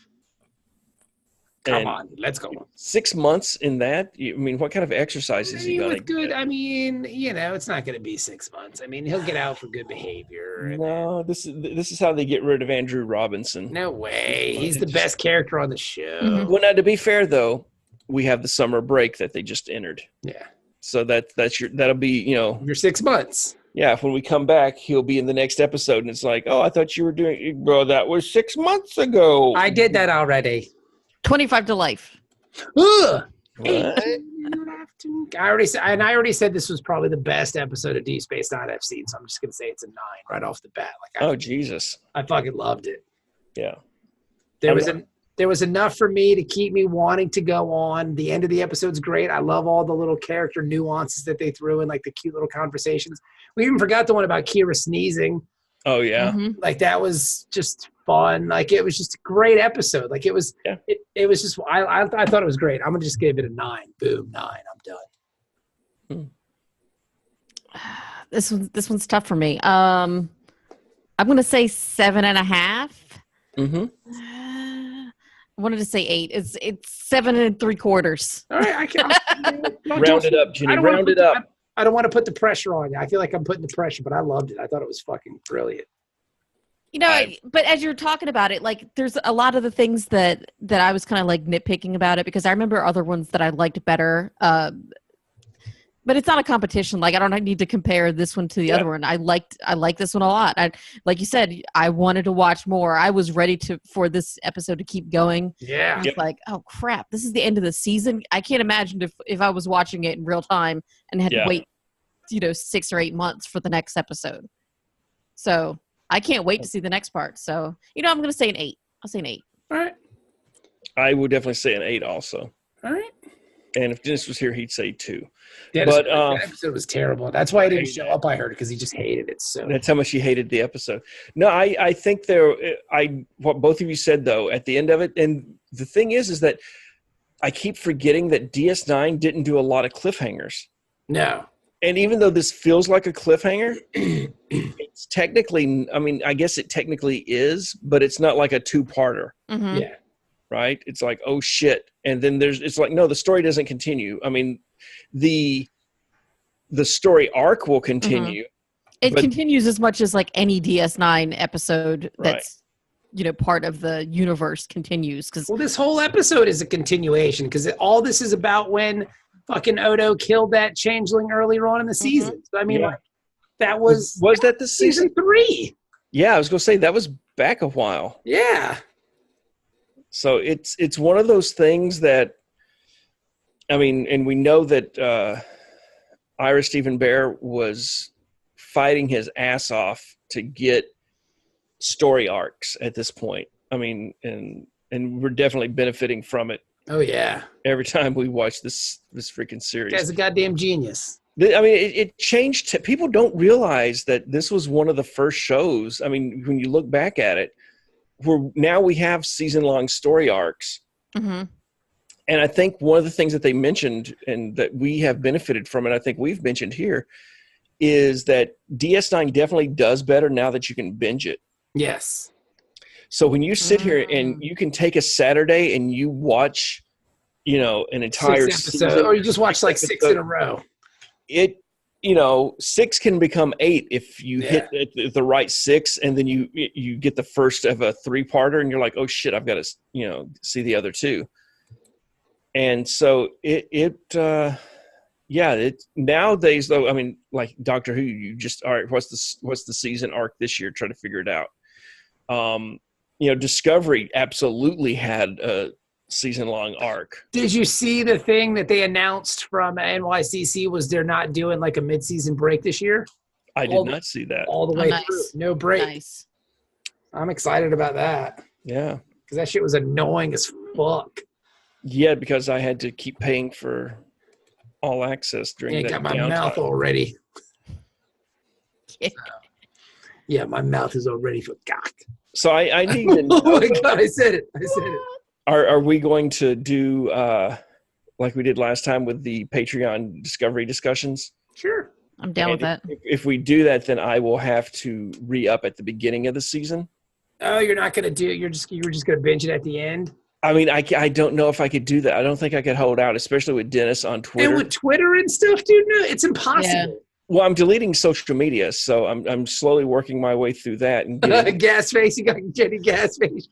Come on, let's go. 6 months in that? What kind of exercise is he going to get? It's not going to be 6 months. He'll get out for good behavior. No, this is how they get rid of Andrew Robinson. No way. He's the best character on the show. Mm-hmm. Well, now, to be fair, though, we have the summer break that they just entered. Yeah. So that'll be, your 6 months. Yeah, when we come back, he'll be in the next episode, and it's like, oh, I thought you were doing, bro, that was 6 months ago. I did that already. 25 to life. Ugh. What? I already said this was probably the best episode of Deep Space Nine I've seen, so I'm just gonna say it's a 9 right off the bat. Jesus! I fucking loved it. Yeah, there was enough for me to keep me wanting to go on. The end of the episode's great. I love all the little character nuances that they threw in, like the cute little conversations. We even forgot the one about Kira sneezing. Oh yeah, Mm-hmm. Like that was just fun. Like it was just a great episode. Like it was. Yeah. It was just. I thought it was great. I'm gonna just give it a 9. Boom, 9. I'm done. This one's tough for me. I'm gonna say 7.5. Mm-hmm. I wanted to say 8. It's 7 3/4. All right, I can round it up, Jenny. Round it up. I don't want to put the pressure on you. I feel like I'm putting the pressure, but I loved it. I thought it was fucking brilliant. But as you're talking about it, like there's a lot of the things that I was kind of like nitpicking about it because I remember other ones that I liked better. But it's not a competition. Like I don't need to compare this one to the other one. I liked this one a lot. Like you said, I wanted to watch more. I was ready for this episode to keep going. Yeah. It's like, oh crap, this is the end of the season. I can't imagine if I was watching it in real time and had to wait, 6 or 8 months for the next episode. So I can't wait to see the next part. So, I'm going to say an 8. I'll say an 8. All right. I would definitely say an 8 also. All right. And if Dennis was here, he'd say 2. Dennis, But that episode was terrible. That's why he didn't show up. I heard because he just hated it. So that's how much he hated the episode. No, I think what both of you said though at the end of it, and the thing is that I keep forgetting that DS9 didn't do a lot of cliffhangers. No. And even though this feels like a cliffhanger, it's technically, I mean, I guess it technically is, but it's not like a 2-parter. Mm-hmm. Yeah. Right? It's like, oh shit. And then it's like, no, the story doesn't continue. I mean, the story arc will continue. It continues as much as like any DS9 episode that's, part of the universe continues. Well, this whole episode is a continuation because all this is about when fucking Odo killed that changeling earlier on in the season. So, I mean, like, that was that the season 3? Yeah, I was going to say that was back a while. Yeah. So it's one of those things that, I mean, and we know that Ira Stephen Bear was fighting his ass off to get story arcs at this point. I mean, and we're definitely benefiting from it. Oh yeah! Every time we watch this freaking series, this guy's a goddamn genius. I mean, it changed. People don't realize that this was one of the first shows. I mean, when you look back at it, now we have season-long story arcs. Mm-hmm. And I think one of the things that they mentioned and that we have benefited from, and I think we've mentioned here, is that DS9 definitely does better now that you can binge it. Yes. So when you sit here and you can take a Saturday and you watch, an entire 6 episodes, or you just watch like 6 in a row. 6 can become 8 if you hit the right 6, and then you get the first of a 3-parter, and you're like, oh shit, I've got to see the other 2. And so it nowadays though, I mean, like Doctor Who, you just, all right, what's the season arc this year? Try to figure it out. Discovery absolutely had a season-long arc. Did you see the thing that they announced from NYCC was they're not doing like a mid-season break this year? I did not see that. All the way through. No break. Nice. I'm excited about that. Yeah. Because that shit was annoying as fuck. Yeah, because I had to keep paying for all access during that. I got my downtime. mouth already. Yeah, my mouth is already for cock. So I need to know. Oh my God, I said it. Are we going to do like we did last time with the Patreon Discovery discussions? Sure. I'm down with that. If we do that, then I will have to re-up at the beginning of the season. Oh, you're not going to do it? You were just going to binge it at the end? I mean, I don't know if I could do that. I don't think I could hold out, especially with Dennis on Twitter. And with Twitter and stuff, dude, no, it's impossible. Yeah. Well, I'm deleting social media, so I'm slowly working my way through that. And gas face, you got Jenny gas face.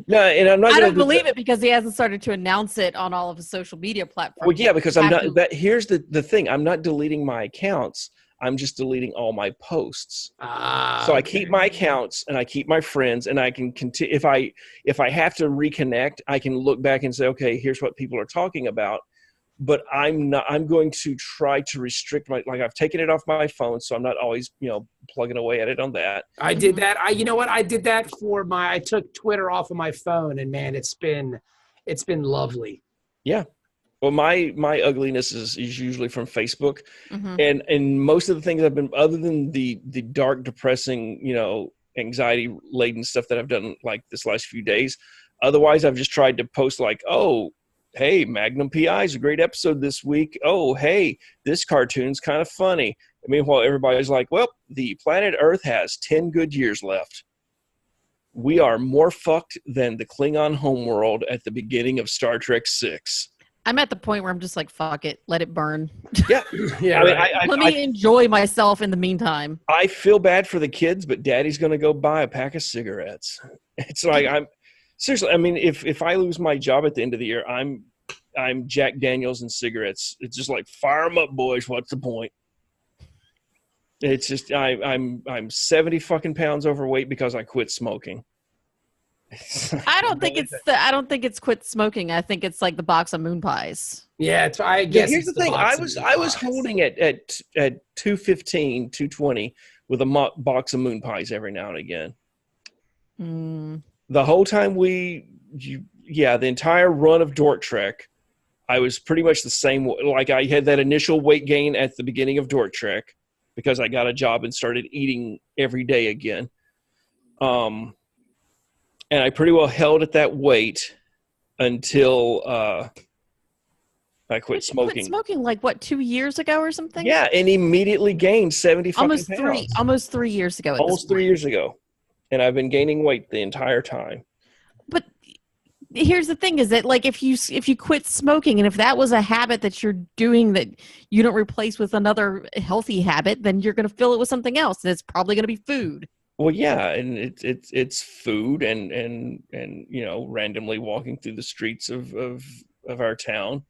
No, and I'm not. I don't believe it because he hasn't started to announce it on all of his social media platforms. Well, yeah, because I'm not. Here's the thing: I'm not deleting my accounts. I'm just deleting all my posts. So I keep my accounts and I keep my friends, and I can continue. If I have to reconnect, I can look back and say, okay, here's what people are talking about. But I'm going to try to restrict I've taken it off my phone, so I'm not always, plugging away at it on that. I did that. I did that I took Twitter off of my phone, and man, it's been lovely. Yeah. Well, my ugliness is usually from Facebook, and most of the things I've been, other than the dark, depressing, anxiety laden stuff that I've done like this last few days. Otherwise, I've just tried to post like, oh, hey, Magnum PI is a great episode this week. Oh, hey, this cartoon's kind of funny. Meanwhile, everybody's like, well, the planet Earth has 10 good years left. We are more fucked than the Klingon homeworld at the beginning of Star Trek VI. I'm at the point where I'm just like, fuck it, let it burn. Yeah. Yeah. Let me enjoy myself in the meantime. I feel bad for the kids, but Daddy's going to go buy a pack of cigarettes. It's like, seriously, I mean, if I lose my job at the end of the year, I'm Jack Daniels and cigarettes. It's just like, fire them up, boys. What's the point? It's just I'm 70 fucking pounds overweight because I quit smoking. I don't think it's quit smoking. I think it's like the box of moon pies. Yeah, I guess. Here's the thing. I was holding it at 215, 220 with a box of moon pies every now and again. The whole time the entire run of Dork Trek, I was pretty much the same. Like I had that initial weight gain at the beginning of Dork Trek because I got a job and started eating every day again. And I pretty well held at that weight until I quit smoking. Quit smoking like what, 2 years ago or something? Yeah, and immediately gained 70 almost fucking pounds. Almost 3 years ago. Almost 3 years ago, and I've been gaining weight the entire time. But here's the thing: is that like if you quit smoking, and if that was a habit that you're doing that you don't replace with another healthy habit, then you're going to fill it with something else, and it's probably going to be food. Well, yeah, and it's food and you know, randomly walking through the streets of our town,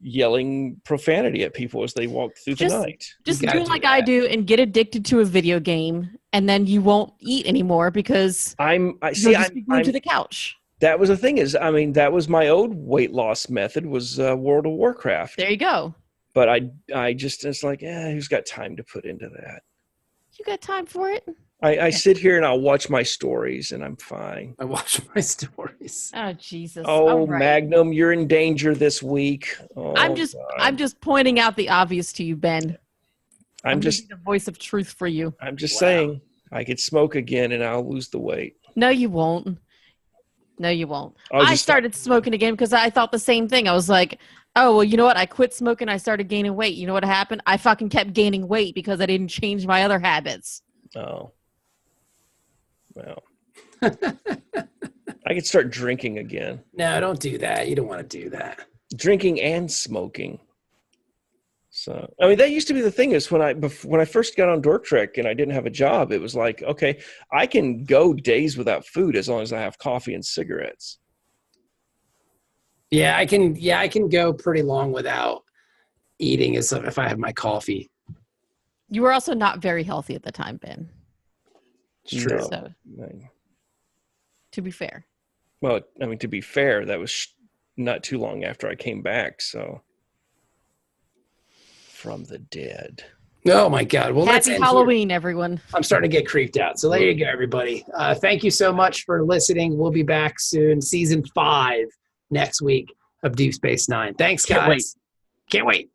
yelling profanity at people as they walk through the night. Just do like I do and get addicted to a video game, and then you won't eat anymore because I'm glued to the couch. That was the thing is, I mean, that was my old weight loss method was World of Warcraft. There you go. But I just, it's like, who's got time to put into that? You got time for it? I sit here and I'll watch my stories and I'm fine. I watch my stories. Oh, Jesus. Oh, right. Magnum, you're in danger this week. Oh, I'm just pointing out the obvious to you, Ben. I'm just the voice of truth for you. I'm just saying I could smoke again and I'll lose the weight. No, you won't. No, you won't. I started smoking again because I thought the same thing. I was like, oh, well, you know what? I quit smoking. I started gaining weight. You know what happened? I fucking kept gaining weight because I didn't change my other habits. Oh. Well. I could start drinking again. No, don't do that. You don't want to do that. Drinking and smoking. So, I mean, that used to be the thing is when I first got on Dork Trek and I didn't have a job, it was like, okay, I can go days without food as long as I have coffee and cigarettes. Yeah, I can go pretty long without eating if I have my coffee. You were also not very healthy at the time, Ben. It's true. So, to be fair. Well, I mean, to be fair, that was not too long after I came back, so. From the dead. Oh, my God. Well, Happy Halloween, everyone. I'm starting to get creeped out. So there you go, everybody. Thank you so much for listening. We'll be back soon. Season 5 next week of Deep Space Nine. Thanks, guys. Can't wait.